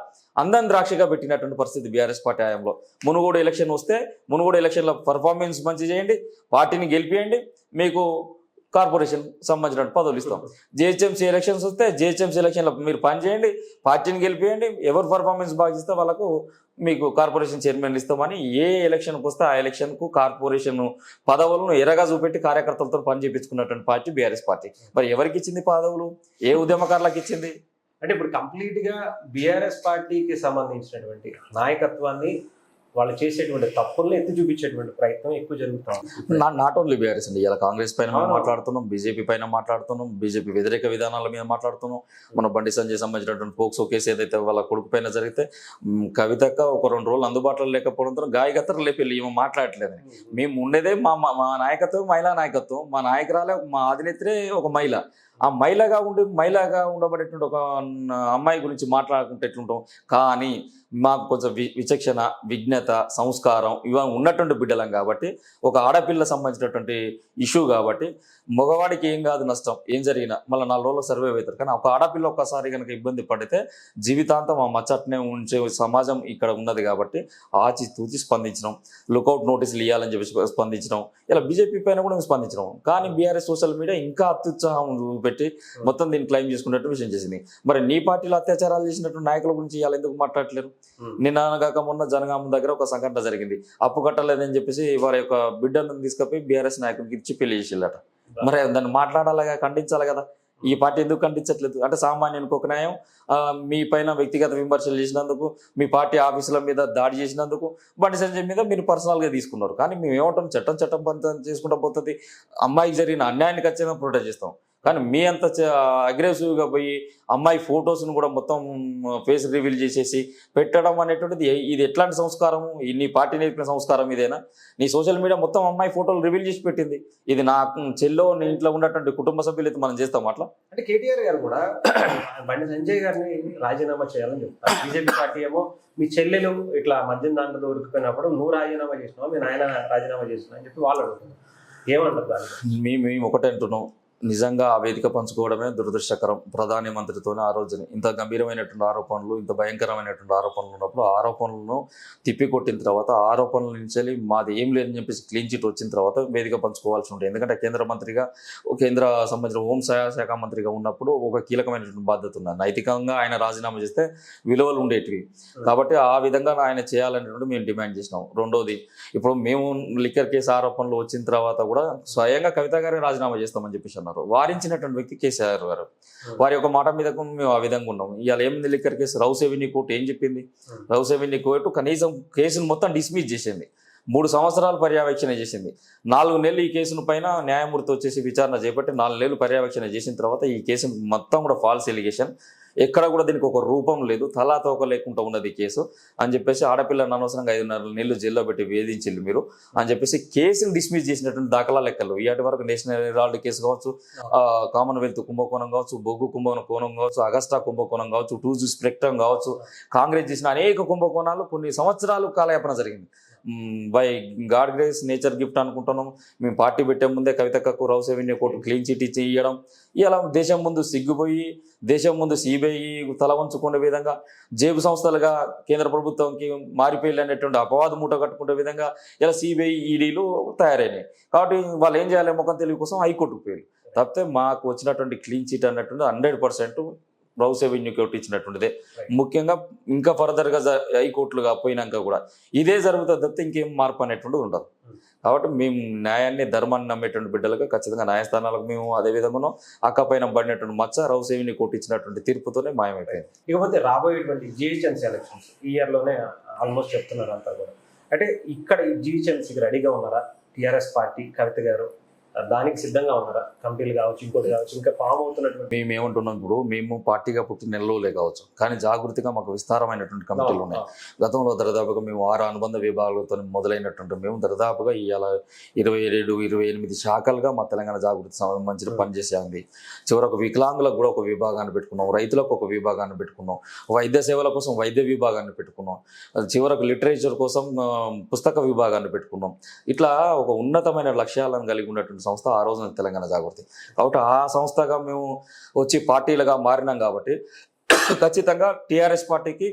అందం ద్రాక్షగా పెట్టినటువంటి పరిస్థితి బీఆర్ఎస్ పార్టీ హయాంలో. మునుగోడు ఎలక్షన్ వస్తే మునుగోడు ఎలక్షన్ల పర్ఫార్మెన్స్ మంచి చేయండి, పార్టీని గెలిపియండి, మీకు కార్పొరేషన్ సంబంధించిన పదవులు ఇస్తాం. జిహెచ్ఎంసీ ఎలక్షన్స్ వస్తే జిహెచ్ఎంసీ ఎలక్షన్లో మీరు పని చేయండి, పార్టీని గెలిపియండి, ఎవరు పర్ఫార్మెన్స్ బాగా ఇస్తే వాళ్ళకు మీకు కార్పొరేషన్ చైర్మన్లు ఇస్తామని ఏ ఎలక్షన్కి వస్తే ఆ ఎలక్షన్కు కార్పొరేషన్ పదవులను ఎరగా చూపెట్టి కార్యకర్తలతో పని చేయించుకున్నటువంటి పార్టీ బీఆర్ఎస్ పార్టీ. మరి ఎవరికి ఇచ్చింది పదవులు, ఏ ఉద్యమకారులకు ఇచ్చింది? అంటే ఇప్పుడు కంప్లీట్ గా బీఆర్ఎస్ పార్టీకి సంబంధించినటువంటి నాయకత్వాన్ని వాళ్ళు చేసేటువంటి తప్పుల్ని ఎత్తి చూపించేటువంటి ప్రయత్నం ఎక్కువ జరుగుతుంది. నాట్ ఓన్లీ బీఆర్ఎస్ అండి, ఇలా కాంగ్రెస్ పైన మేము మాట్లాడుతున్నాం, బీజేపీ పైన మాట్లాడుతున్నాం, బీజేపీ వ్యతిరేక విధానాల మీద మాట్లాడుతున్నాం. మన బండి సంజయ్ సంబంధించినటువంటి పోక్సో కేసు ఏదైతే వాళ్ళ కొడుకు పైన జరిగితే కవితక్క ఒక 2 రోజులు అందుబాటులో లేకపోవడంతో గాయగత్తరు లేపి ఏమో మాట్లాడట్లేదు. మేము ఉండేదే మా నాయకత్వం మహిళా నాయకత్వం, మా నాయకురాలే మా అధినేత్రే ఒక మహిళ. ఆ మహిళగా ఉండబడేటువంటి ఒక అమ్మాయి గురించి మాట్లాడుకుంటే ఎట్లుంటాం. కానీ మాకు కొంచెం విచక్షణ, విజ్ఞత, సంస్కారం ఇవన్నీ ఉన్నటువంటి బిడ్డలం కాబట్టి, ఒక ఆడపిల్ల సంబంధించినటువంటి ఇష్యూ కాబట్టి మగవాడికి ఏం కాదు నష్టం, ఏం జరిగినా మళ్ళీ 4 రోజులు సర్వే అవుతారు. కానీ ఒక ఆడపిల్ల ఒక్కసారి కనుక ఇబ్బంది పడితే జీవితాంతం ఆ మచ్చట్నే ఉంచే సమాజం ఇక్కడ ఉన్నది కాబట్టి ఆచితూచి స్పందించడం, లుకౌట్ నోటీసులు ఇవ్వాలని చెప్పి స్పందించడం, ఇలా బీజేపీ పైన కూడా స్పందించడం. కానీ బీఆర్ఎస్ సోషల్ మీడియా ఇంకా అత్యుత్సాహం పెట్టి మొత్తం దీన్ని క్లెయిమ్ చేసుకున్నట్టు విషయం చేసింది. మరి నీ పార్టీలో అత్యాచారాలు చేసినట్టు నాయకుల గురించి ఇవాళ ఎందుకు మాట్లాడలేరు? నిన్న కాక మొన్న జనగామ దగ్గర ఒక సంఘటన జరిగింది, అప్పు కట్టలేదని చెప్పేసి వారి యొక్క బిడ్డను తీసుకపోయి బీఆర్ఎస్ నాయకుడికి ఇచ్చి పెళ్లి చేసిల్లట. మరి దాన్ని మాట్లాడాలిగా, ఖండించాలి కదా. ఈ పార్టీ ఎందుకు ఖండించట్లేదు? అంటే సామాన్యునికి ఒక న్యాయం, మీ పైన వ్యక్తిగత విమర్శలు చేసినందుకు, మీ పార్టీ ఆఫీసుల మీద దాడి చేసినందుకు బండి సంజయ్ మీద మీరు పర్సనల్గా తీసుకున్నారు. కానీ మేము ఏమంటాం, చట్టం పని చేసుకుంటూ పోతుంది. అమ్మాయికి జరిగిన అన్యాయానికి ఖచ్చితంగా ప్రొటెక్ట్ చేస్తాం. కానీ మీ అంత అగ్రెసివ్గా పోయి అమ్మాయి ఫొటోస్ను కూడా మొత్తం ఫేస్ రివీల్ చేసేసి పెట్టడం అనేటువంటిది ఇది ఎట్లాంటి సంస్కారం? నీ పార్టీ నేర్పిన సంస్కారం ఇదేనా? నీ సోషల్ మీడియా మొత్తం అమ్మాయి ఫోటోలు రివీల్ చేసి పెట్టింది. ఇది నా చెల్లో నీ ఇంట్లో ఉన్నటువంటి కుటుంబ సభ్యులైతే మనం చేస్తాం అట్లా? అంటే కేటీఆర్ గారు కూడా బండి సంజయ్ గారిని రాజీనామా చేయాలని చెప్తారు. బీజేపీ పార్టీ ఏమో మీ చెల్లెలు ఇట్లా మద్యం దాంట్లో దొరికిపోయినప్పుడు నువ్వు రాజీనామా చేసినావు, మీ నాయన రాజీనామా చేసినావు అని చెప్పి వాళ్ళు అడుగుతున్నారు. ఏమంటారు దాన్ని? మేము ఒకటే అంటున్నాం, నిజంగా ఆ వేదిక పంచుకోవడమే దురదృష్టకరం. ప్రధాని మంత్రితోనే ఆ రోజుని ఇంత గంభీరమైనటువంటి ఆరోపణలు, ఇంత భయంకరమైనటువంటి ఆరోపణలు ఉన్నప్పుడు ఆరోపణలను తిప్పికొట్టిన తర్వాత ఆరోపణల నుంచి మాది ఏం లేదని చెప్పేసి క్లీన్ చిట్ వచ్చిన తర్వాత వేదిక పంచుకోవాల్సి ఉంటుంది. ఎందుకంటే కేంద్ర మంత్రిగా, కేంద్ర సంబంధించిన హోంశాఖ మంత్రిగా ఉన్నప్పుడు ఒక కీలకమైనటువంటి బాధ్యత ఉన్నది. నైతికంగా ఆయన రాజీనామా చేస్తే విలువలు ఉండేటివి కాబట్టి ఆ విధంగా ఆయన చేయాలనేటువంటి మేము డిమాండ్ చేసినాం. రెండోది, ఇప్పుడు మేము లిక్కర్ కేసు ఆరోపణలు వచ్చిన తర్వాత కూడా స్వయంగా కవిత గారే రాజీనామా చేస్తామని చెప్పేసి వారించినటువంటి వ్యక్తి కేసీఆర్ గారు. వారి యొక్క మాట మీద మేము ఆ విధంగా ఉన్నాం. ఇవాళ ఏమింది liquor case? Rouse Avenue court ఏం చెప్పింది? రౌస్ ఎవెన్యూ కోర్టు కనీసం కేసును మొత్తం డిస్మిస్ చేసింది, 3 సంవత్సరాలు పర్యవేక్షణ చేసింది. 4 నెలలు ఈ కేసును పైన న్యాయమూర్తి వచ్చేసి విచారణ చేపట్టి 4 నెలలు పర్యవేక్షణ చేసిన తర్వాత ఈ కేసు మొత్తం కూడా ఫాల్స్ ఎలిగేషన్, ఎక్కడ కూడా దీనికి ఒక రూపం లేదు, తలాతోక లేకుండా ఉన్నది కేసు అని చెప్పేసి ఆడపిల్లని అనవసరంగా 5.5 నెలలు జైల్లో పెట్టి వేధించిల్లు మీరు అని చెప్పేసి కేసును డిస్మిస్ చేసినటువంటి దాఖలా లెక్కలు. ఇవాటి వరకు నేషనల్ హెరాల్డ్ కేసు కావచ్చు, కామన్వెల్త్ కుంభకోణం కావచ్చు, బొగ్గు కుంభకోణం కావచ్చు, అగస్టా కుంభకోణం కావచ్చు, 2G స్పెక్ట్రమ్ కావచ్చు, కాంగ్రెస్ చేసిన అనేక కుంభకోణాలు కొన్ని సంవత్సరాలు కాలయాపన జరిగింది. By God grace, nature gift అనుకుంటున్నాం. మేము పార్టీ పెట్టే ముందే కవితకు Rouse Avenue court clean chit ఇచ్చి ఇవ్వడం, ఇలా దేశం ముందు సిగ్గుపోయి, దేశం ముందు సిబిఐ తల వంచుకునే విధంగా, జేబు సంస్థలుగా కేంద్ర ప్రభుత్వంకి మారిపోయి అనేటువంటి అపవాదు మూట కట్టుకునే విధంగా ఇలా సిబిఐ ఈడీలు తయారైనాయి. కాబట్టి వాళ్ళు ఏం చేయాలి, ముఖం తెలివి కోసం హైకోర్టుకు పోయారు. తప్పితే మాకు వచ్చినటువంటి క్లీన్ చిట్ అన్నటువంటి 100% రౌస్ రెవెన్యూ కోర్టు ఇచ్చినటువంటిదే. ముఖ్యంగా ఇంకా ఫర్దర్గా హైకోర్టులుగా పోయినాక కూడా ఇదే జరుగుతుంది తప్పితే ఇంకేం మార్పు అనేటువంటిది ఉండదు. కాబట్టి మేము న్యాయాన్ని ధర్మాన్ని నమ్మేటువంటి బిడ్డలుగా ఖచ్చితంగా న్యాయస్థానాలకు మేము అదేవిధంగా అక్కపైన పడినటువంటి మచ్చ రౌస్ రెవెన్యూ కోర్టు ఇచ్చినటువంటి తీర్పుతోనే మాయమైపోయింది. ఇకపోతే రాబోయేటువంటి జిహెచ్ఎంసీ ఎలక్షన్స్ ఈ ఇయర్లోనే ఆల్మోస్ట్ చెప్తున్నారు అంతా కూడా. అంటే ఇక్కడ ఈ జిహెచ్ఎంసీకి రెడీగా ఉన్నారా టీఆర్ఎస్ పార్టీ కవిత గారు? దానికి సిద్ధంగా ఉన్నారా? కమిటీలు కావచ్చు, ఇంకోటి కావచ్చు, ఇంకా ఫామ్ అవుతున్నటువంటి మేము ఏమంటున్నాం, ఇప్పుడు మేము పార్టీగా పుట్టిన నెలలోలే కావచ్చు, కానీ జాగృతిగా మాకు విస్తారమైనటువంటి కమిటీలు ఉన్నాయి. గతంలో దరిదాపుగా మేము 6 అనుబంధ విభాగాలతో మొదలైనటువంటి మేము దరిదాపుగా ఇవాళ 27-28 శాఖలుగా మా తెలంగాణ జాగృతి సంబంధించిన పనిచేసేది. చివరకు వికలాంగులకు కూడా ఒక విభాగాన్ని పెట్టుకున్నాం, రైతులకు ఒక విభాగాన్ని పెట్టుకున్నాం, వైద్య సేవల కోసం వైద్య విభాగాన్ని పెట్టుకున్నాం, చివరకు లిటరేచర్ కోసం పుస్తక విభాగాన్ని పెట్టుకున్నాం. ఇట్లా ఒక ఉన్నతమైన లక్ష్యాలను కలిగి ఉన్నటువంటి సంస్థ ఆ రోజున తెలంగాణ జాగృతి. కాబట్టి ఆ సంస్థగా మేము వచ్చి పార్టీలుగా మారినాం. కాబట్టి ఖచ్చితంగా టీఆర్ఎస్ పార్టీకి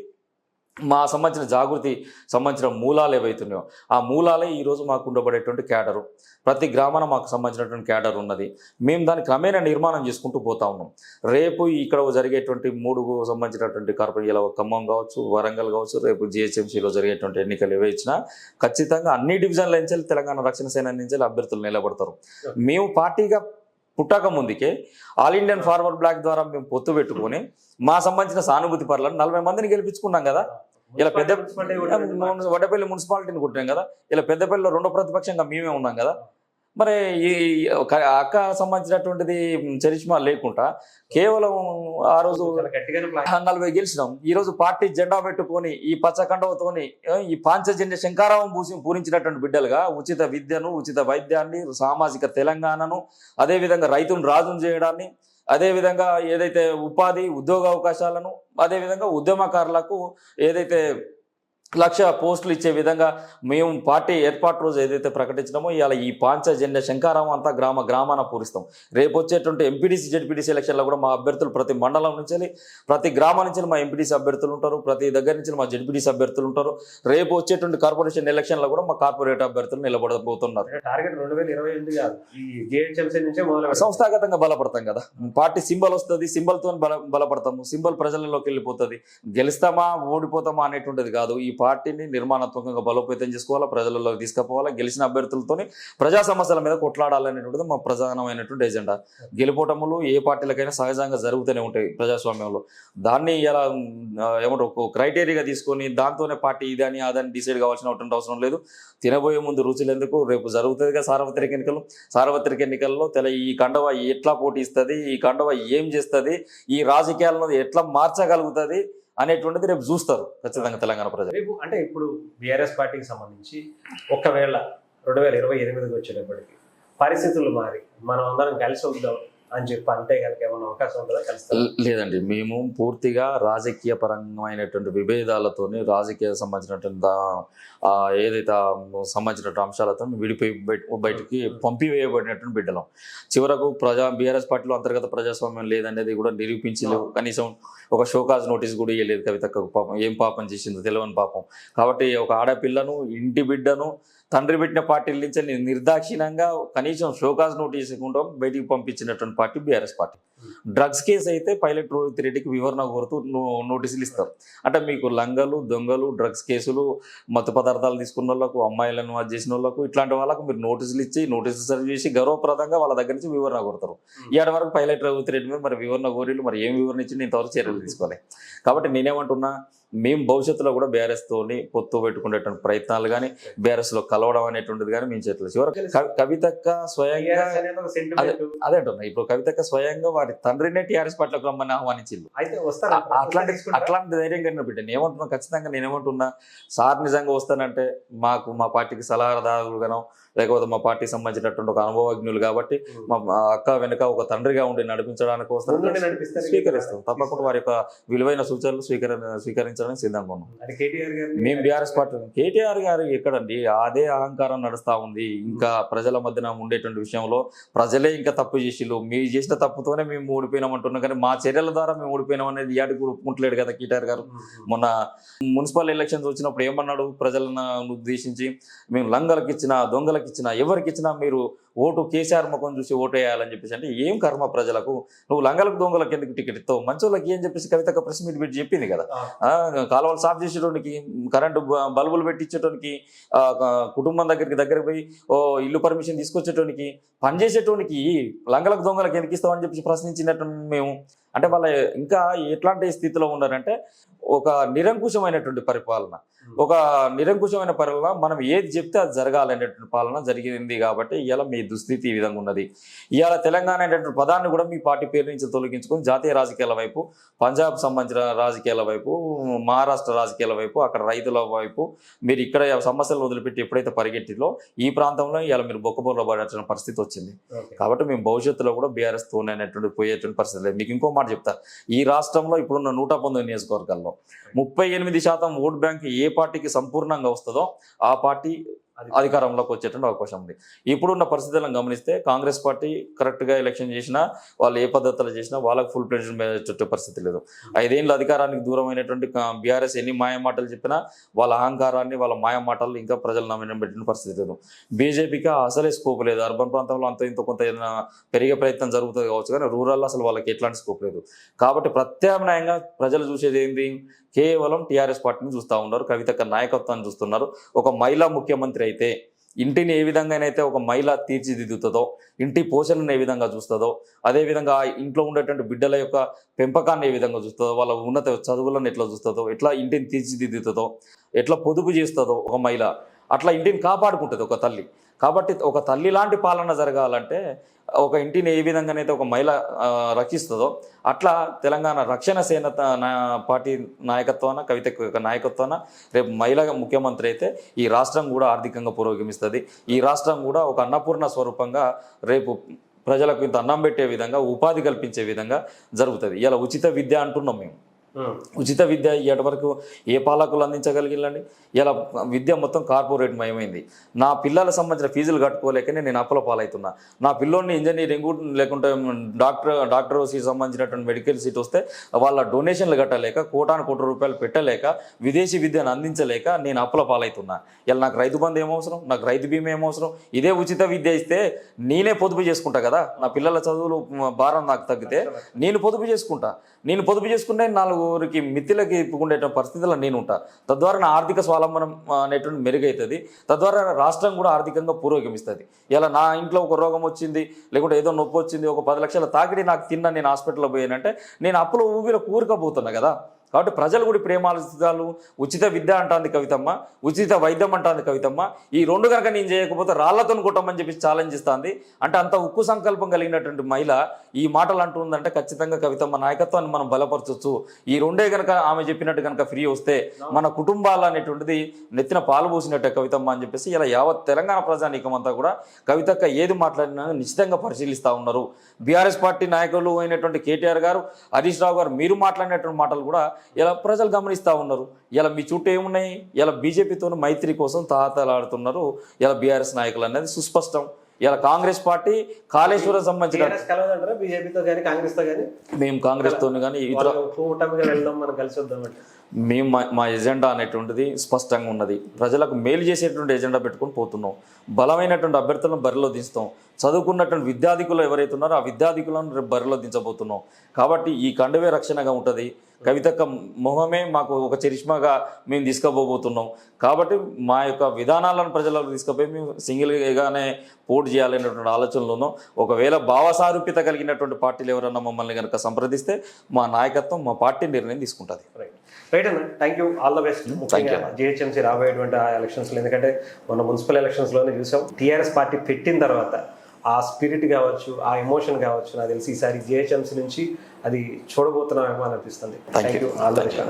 మా సంబంధించిన జాగృతి సంబంధించిన మూలాలు ఏవైతున్నాయో ఆ మూలాలే ఈరోజు మాకు ఉండబడేటువంటి క్యాడరు. ప్రతి గ్రామాన మాకు సంబంధించినటువంటి క్యాడర్ ఉన్నది. మేము దాన్ని క్రమేణా నిర్మాణం చేసుకుంటూ పోతా ఉన్నాం. రేపు ఇక్కడ జరిగేటువంటి 3 సంబంధించినటువంటి కార్పొరేట్ ఖమ్మం కావచ్చు, వరంగల్ కావచ్చు, రేపు జిహెచ్ఎంసీలో జరిగేటువంటి ఎన్నికలు ఏవే ఇచ్చినా ఖచ్చితంగా అన్ని డివిజన్ల నుంచి తెలంగాణ రక్షణ సేన నుంచి అభ్యర్థులు నిలబడతారు. మేము పార్టీగా పుట్టక ముందుకే ఆల్ ఇండియన్ ఫార్వర్డ్ బ్లాక్ ద్వారా మేము పొత్తు పెట్టుకొని మా సంబంధించిన సానుభూతి పరులను 40 మందిని గెలిపించుకున్నాం కదా. ఇలా వడ్డపల్లి మున్సిపాలిటీని కుట్టాం కదా. ఇలా పెద్దపల్లిలో 2వ ప్రతిపక్షంగా మేమే ఉన్నాం కదా. మరి ఈ అక్క సంబంధించినటువంటిది చరిష్మా లేకుండా కేవలం ఆ రోజు 40 గెలిచినాం. ఈరోజు పార్టీ జెండా పెట్టుకొని ఈ పచ్చకండవతోని ఈ పాంచజన్య శంకారావం పూరించినటువంటి బిడ్డలుగా ఉచిత విద్యను, ఉచిత వైద్యాన్ని, సామాజిక తెలంగాణను, అదేవిధంగా రైతును రాజును చేయడాన్ని, అదేవిధంగా ఏదైతే ఉపాధి ఉద్యోగ అవకాశాలను, అదేవిధంగా ఉద్యమకారులకు ఏదైతే 1,00,000 పోస్టులు ఇచ్చే విధంగా మేము పార్టీ ఏర్పాటు రోజు ఏదైతే ప్రకటించినామో ఇవాళ ఈ పాంచజన్య శంకారావం అంతా గ్రామాన పూరిస్తాం. రేపు వచ్చేటువంటి ఎంపీడీసీ జెడ్పీటీసీ ఎలక్షన్లో కూడా మా అభ్యర్థులు ప్రతి మండలం నుంచి, ప్రతి గ్రామం నుంచి మా ఎంపీడీసీ అభ్యర్థులు ఉంటారు, ప్రతి దగ్గర నుంచి మా జెడ్పీటీసీ అభ్యర్థులు ఉంటారు. రేపు వచ్చేటువంటి కార్పొరేషన్ ఎలక్షన్లో కూడా మా కార్పొరేట్ అభ్యర్థులు నిలబడబోతున్నారు. టార్గెట్ 2028 కాదు, ఈ జిహెచ్ఎంసీ నుంచే మొదలు సంస్థాగతంగా బలపడతాం కదా. పార్టీ సింబల్ వస్తుంది, సింబల్తో బలపడతాము. సింబల్ ప్రజలలోకి వెళ్ళిపోతుంది. గెలుస్తామా ఓడిపోతామా అనేటువంటిది కాదు. ఈ పార్టీని నిర్మాణాత్మకంగా బలోపేతం చేసుకోవాలా, ప్రజలలోకి తీసుకుపోవాలా, గెలిచిన అభ్యర్థులతోని ప్రజా సమస్యల మీద కొట్లాడాలనేటువంటిది మా ప్రధానమైనటువంటి ఎజెండా. గెలుపోటములు ఏ పార్టీలకైనా సహజంగా జరుగుతూనే ఉంటాయి ప్రజాస్వామ్యంలో. దాన్ని ఇలా ఏమంటారు ఒక క్రైటీరియాగా తీసుకొని దాంతోనే పార్టీ ఇదని అదని డిసైడ్ కావాల్సినటువంటి అవసరం లేదు. తినబోయే ముందు రుచులు ఎందుకు, రేపు జరుగుతుందిగా సార్వత్రిక ఎన్నికల్లో ఈ కండవ ఎట్లా పోటీ ఇస్తుంది, ఈ కండవ ఏం చేస్తుంది, ఈ రాజకీయాలను ఎట్లా మార్చగలుగుతుంది అనేటువంటిది రేపు చూస్తారు ఖచ్చితంగా తెలంగాణ ప్రజలు. రేపు అంటే ఇప్పుడు బీఆర్ఎస్ పార్టీకి సంబంధించి ఒకవేళ 2028 వచ్చేటప్పటికి పరిస్థితులు మారి మనం అందరం కలిసి వద్దాం అని చెప్పి అంటే కనుక ఏమైనా అవకాశం ఉంటుందా? కలుస్తా లేదండి. మేము పూర్తిగా రాజకీయ పరమైనటువంటి విభేదాలతోని రాజకీయ సంబంధించినటువంటి ఏదైతే సంబంధించినటువంటి అంశాలతో విడిపోయి బయటికి పంపివేయబడినటువంటి బిడ్డలం. చివరకు బీఆర్ఎస్ పార్టీలో అంతర్గత ప్రజాస్వామ్యం లేదనేది కూడా నిరూపించలేవు. కనీసం ఒక షోకాజ్ నోటీస్ కూడా ఇవ్వలేదు కవితకు. పాపం ఏం పాపం చేసిందో తెలియని పాపం. కాబట్టి ఒక ఆడపిల్లను, ఇంటి బిడ్డను తండ్రి పెట్టిన పార్టీల నుంచి నిర్దాక్షిణ్యంగా కనీసం షోకాజ్ నోటీస్ ఇవ్వకుండా బయటికి పంపించినటువంటి party BRS party. Drugs case అయితే పైలట్ రోహిత్ రెడ్డికి వివరణ కోరుతూ నోటీసులు ఇస్తారు. అంటే మీకు లంగలు, దొంగలు, డ్రగ్స్ కేసులు, మత్తు పదార్థాలు తీసుకున్న వాళ్ళకు, అమ్మాయిలను అది చేసిన వాళ్ళకు, ఇట్లాంటి వాళ్ళకు మీరు నోటీసులు సర్వ్ చేసి గౌరవప్రదంగా వాళ్ళ దగ్గర నుంచి వివరణ కోరుతారు. ఇవాటి వరకు పైలట్ రోహిత్ రెడ్డి మీద మరి వివరణ కోరిలు మరి ఏం వివరణ ఇచ్చింది ఇంతవరకు చర్యలు తీసుకోవాలి. కాబట్టి నేనేమంటున్నా, మేము భవిష్యత్తులో కూడా బీఆర్ఎస్తోని పొత్తు పెట్టుకునేటువంటి ప్రయత్నాలు కానీ బీఆర్ఎస్లో కలవడం అనేటువంటిది కానీ మేము చేయట్లేదు. చివరికి కవితక్క స్వయంగా అదే అంటున్నా. ఇప్పుడు కవితక్క స్వయంగా వారి తండ్రినే టీఆర్ఎస్ పార్టీలోకి రమ్మని ఆహ్వానించింది. అట్లాంటి ధైర్యం కలిగిన బిడ్డ నేనేమంటున్నా, ఖచ్చితంగా నేనేమంటున్నా, సార్ నిజంగా వస్తానంటే మా పార్టీకి సలహాదారులుగానో లేకపోతే మా పార్టీకి సంబంధించినటువంటి ఒక అనుభవజ్ఞులు కాబట్టి మా అక్క వెనుక ఒక తండ్రిగా ఉండి నడిపించడానికి వస్తారు, స్వీకరిస్తాం. తప్పకుండా వారి యొక్క విలువైన సూచనలు స్వీకరించడానికి సిద్ధంగా ఉన్నాం. మేము బీఆర్ఎస్ పార్టీ కేటీఆర్ గారు ఎక్కడండి అదే అహంకారం నడుస్తూ ఉంది. ఇంకా ప్రజల మధ్యన ఉండేటువంటి విషయంలో ప్రజలే ఇంకా తప్పు చేసిళ్ళు, మీరు చేసిన తప్పుతోనే మేము ఓడిపోయినామంటున్నాం, కానీ మా చర్యల ద్వారా మేము ఓడిపోయినాం అనేది యాడికి కూడా ఒప్పుకుంటలేడు కదా కేటీఆర్ గారు. మొన్న మున్సిపల్ ఎలక్షన్స్ వచ్చినప్పుడు ఏమన్నాడు, ప్రజలను ఉద్దేశించి మేము లంగలకు ఇచ్చిన, దొంగలకు ఇచ్చిన, ఎవరికి ఇచ్చినా మీరు ఓటు కేసీఆర్ ముఖం చూసి ఓటు వేయాలని చెప్పేసి అంటే ఏం కర్మ ప్రజలకు, నువ్వు లంగలకు దొంగలకు ఎందుకు టికెట్ ఇస్తావు, మంచోళ్ళకి ఏం చెప్పేసి కవితక్క ప్రెస్ మీట్ పెట్టి చెప్పింది కదా. కాలువలు సాఫ్ చేసేటోనికి, కరెంటు బల్బులు పెట్టించేటోనికి, కుటుంబం దగ్గరికి పోయి ఇల్లు పర్మిషన్ తీసుకొచ్చేటోనికి, పనిచేసేటోనికి లంగలకు దొంగలకు ఎందుకు ఇస్తామని చెప్పేసి ప్రశ్నించినట్టు మేము. అంటే వాళ్ళ ఇంకా ఎట్లాంటి స్థితిలో ఉన్నారంటే ఒక నిరంకుశమైనటువంటి పరిపాలన, మనం ఏది చెప్తే అది జరగాలనేటువంటి పాలన జరిగింది. కాబట్టి ఇవాళ మీ దుస్థితి ఈ విధంగా ఉన్నది. ఇవాళ తెలంగాణ అనేటువంటి పదాన్ని కూడా మీ పార్టీ పేరు నుంచి తొలగించుకొని జాతీయ రాజకీయాల వైపు, పంజాబ్ సంబంధించిన రాజకీయాల వైపు, మహారాష్ట్ర రాజకీయాల వైపు, అక్కడ రైతుల వైపు మీరు ఇక్కడ సమస్యలు వదిలిపెట్టి ఎప్పుడైతే పరిగెట్టిలో ఈ ప్రాంతంలో ఇవాళ మీరు బొక్కబోర్లో పడాల్సిన పరిస్థితి వచ్చింది. కాబట్టి మేము భవిష్యత్తులో కూడా బీఆర్ఎస్ తోనేటువంటి పోయేటువంటి పరిస్థితి లేదు. మీకు ఇంకో మాట చెప్తా, ఈ రాష్ట్రంలో ఇప్పుడున్న 119 నియోజకవర్గాల్లో 38% ఓట్ బ్యాంక్ ఏ పార్టీకి సంపూర్ణంగా వస్తుందో ఆ పార్టీ అధికారంలోకి వచ్చేటువంటి అవకాశం ఉంది. ఇప్పుడున్న పరిస్థితులను గమనిస్తే కాంగ్రెస్ పార్టీ కరెక్ట్గా ఎలక్షన్ చేసినా, వాళ్ళు ఏ పద్ధతులు చేసినా వాళ్ళకి ఫుల్ ప్రెసిడెంట్ పరిస్థితి లేదు. 5 ఏళ్ళ అధికారానికి దూరమైనటువంటి బీఆర్ఎస్ ఎన్ని మాయ మాటలు చెప్పినా వాళ్ళ అహంకారాన్ని, వాళ్ళ మాయ మాటలు ఇంకా ప్రజలు నమ్మడం పెట్టిన పరిస్థితి లేదు. బీజేపీకి అసలే స్కోప్ లేదు. అర్బన్ ప్రాంతంలో అంత ఇంత కొంత పెరిగే ప్రయత్నం జరుగుతుంది కావచ్చు, కానీ రూరల్లో అసలు వాళ్ళకి ఎట్లాంటి స్కోప్ లేదు. కాబట్టి ప్రత్యామ్నాయంగా ప్రజలు చూసేది ఏంది, కేవలం టీఆర్ఎస్ పార్టీని చూస్తూ ఉన్నారు, కవితక్క నాయకత్వాన్ని చూస్తున్నారు. ఒక మహిళా ముఖ్యమంత్రి అయితే ఇంటిని ఏ విధంగానైతే ఒక మహిళ తీర్చిదిద్దుతుందో, ఇంటి పోషణను ఏ విధంగా చూస్తుందో, అదేవిధంగా ఇంట్లో ఉండేటువంటి బిడ్డల యొక్క పెంపకాన్ని ఏ విధంగా చూస్తుందో, వాళ్ళ ఉన్నత చదువులను ఎట్లా చూస్తుందో, ఎట్లా ఇంటిని తీర్చిదిద్దుతుందో, ఎట్లా పొదుపు చేస్తుందో ఒక మహిళ, అట్లా ఇంటిని కాపాడుకుంటుంది ఒక తల్లి. కాబట్టి ఒక తల్లి లాంటి పాలన జరగాలంటే ఒక ఇంటిని ఏ విధంగానైతే ఒక మహిళ రక్షిస్తుందో అట్లా తెలంగాణ రక్షణ సేన పార్టీ నాయకత్వాన, కవిత నాయకత్వాన రేపు మహిళా ముఖ్యమంత్రి అయితే ఈ రాష్ట్రం కూడా ఆర్థికంగా పురోగమిస్తుంది. ఈ రాష్ట్రం కూడా ఒక అన్నపూర్ణ స్వరూపంగా రేపు ప్రజలకు ఇంత అన్నం పెట్టే విధంగా, ఉపాధి కల్పించే విధంగా జరుగుతుంది. ఇలా ఉచిత విద్య అంటున్నాం మేము. ఉచిత విద్య ఇప్పటి వరకు ఏ పాలకులు అందించగలిగిల్లండి? ఇలా విద్య మొత్తం కార్పొరేట్ మయమైంది. నా పిల్లల సంబంధించిన ఫీజులు కట్టుకోలేకనే నేను అప్పుల పాలవుతున్నా. నా పిల్లోని ఇంజనీరింగ్ లేకుంటే డాక్టర్ సీట్ సంబంధించినటువంటి మెడికల్ సీట్ వస్తే వాళ్ళ డొనేషన్లు కట్టలేక, కోటాను రూపాయలు పెట్టలేక, విదేశీ విద్యను అందించలేక నేను అప్పుల పాలవుతున్నా. ఇలా నాకు రైతు బంధు ఏమవసరం, నాకు రైతు బీమా ఏమవసరం? ఇదే ఉచిత విద్య ఇస్తే నేనే పొదుపు చేసుకుంటా కదా. నా పిల్లల చదువులు భారం నాకు తగ్గితే నేను పొదుపు చేసుకుంటా. నేను పొదుపు చేసుకుంటే 4 మిత్తిలకి ఇప్పుకుండే పరిస్థితుల్లో నేను ఉంటా. తద్వారా నా ఆర్థిక స్వావలంబనం అనేటువంటి మెరుగవుతుంది. తద్వారా రాష్ట్రం కూడా ఆర్థికంగా పురోగమిస్తుంది. ఇలా నా ఇంట్లో ఒక రోగం వచ్చింది, లేకుంటే ఏదో నొప్పి వచ్చింది, ఒక 10 లక్షల తాకిడి నాకు తిన్నా, నేను హాస్పిటల్లో పోయానంటే నేను అప్పుల ఊబిలో కూరుకపోతున్నా కదా. కాబట్టి ప్రజలు కూడా ప్రేమాలు, ఉచిత విద్య అంటుంది కవితమ్మ, ఉచిత వైద్యం అంటుంది కవితమ్మ. ఈ 2 కనుక నేను చేయకపోతే రాళ్లతో కొట్టమని చెప్పి ఛాలెంజ్ ఇస్తుంది. అంటే అంత ఉక్కు సంకల్పం కలిగినటువంటి మహిళ ఈ మాటలు అంటుందంటే ఖచ్చితంగా కవితమ్మ నాయకత్వాన్ని మనం బలపరచవచ్చు. ఈ 2 కనుక ఆమె చెప్పినట్టు కనుక ఫ్రీ వస్తే మన కుటుంబాలు అనేటువంటిది నెత్తిన పాలు పోసినట్టే కవితమ్మ అని చెప్పేసి ఇలా యావత్ తెలంగాణ ప్రజానీకం అంతా కూడా కవితక్క ఏది మాట్లాడినా నిశ్చితంగా పరిశీలిస్తూ ఉన్నారు. బీఆర్ఎస్ పార్టీ నాయకులు అయినటువంటి కేటీఆర్ గారు, హరీష్ రావు గారు మీరు మాట్లాడినటువంటి మాటలు కూడా ఇలా ప్రజలు గమనిస్తూ ఉన్నారు. ఇలా మీ చుట్టూ ఏమున్నాయి? ఇలా బీజేపీతో మైత్రి కోసం తాతలాడుతున్నారు ఇలా బీఆర్ఎస్ నాయకులు అనేది సుస్పష్టం. ఇలా కాంగ్రెస్ పార్టీ కాళేశ్వరం సంబంధించిన బీజేపీతో కానీ కాంగ్రెస్తో కానీ మేము కాంగ్రెస్తో కానీ మేము మా ఎజెండా అనేటువంటిది స్పష్టంగా ఉన్నది. ప్రజలకు మేలు చేసేటువంటి ఎజెండా పెట్టుకొని పోతున్నాం. బలమైనటువంటి అభ్యర్థులను బరిలో దించుతాం. చదువుకున్నటువంటి విద్యార్థికులు ఎవరైతే ఉన్నారో ఆ విద్యార్థికులను రేపు బరిలో దించబోతున్నాం. కాబట్టి ఈ కండువే రక్షణగా ఉంటుంది. కవితక్క మొహమే మాకు ఒక చరిష్మాగా మేము తీసుకుపోబోతున్నాం. కాబట్టి మా యొక్క విధానాలను ప్రజలకు తీసుకుపోయి మేము సింగిల్గానే పోటీ చేయాలనేటువంటి ఆలోచనలోనూ, ఒకవేళ భావసారూప్యత కలిగినటువంటి పార్టీలు ఎవరన్నా మమ్మల్ని కనుక సంప్రదిస్తే మా నాయకత్వం, మా పార్టీ నిర్ణయం తీసుకుంటుంది. రైట్ అన్న, thank you, all the best. GHMC రాబోయేటువంటి ఆ ఎలక్షన్స్లో, ఎందుకంటే మన మున్సిపల్ ఎలక్షన్స్లోనే చూసాం టీఆర్ఎస్ పార్టీ పెట్టిన తర్వాత ఆ స్పిరిట్ కావచ్చు, ఆ ఎమోషన్ కావచ్చు, నాకు తెలిసి ఈసారి జిహెచ్ఎంసీ నుంచి అది చూడబోతున్నామేమో అని అనిపిస్తుంది. Thank you, all the best.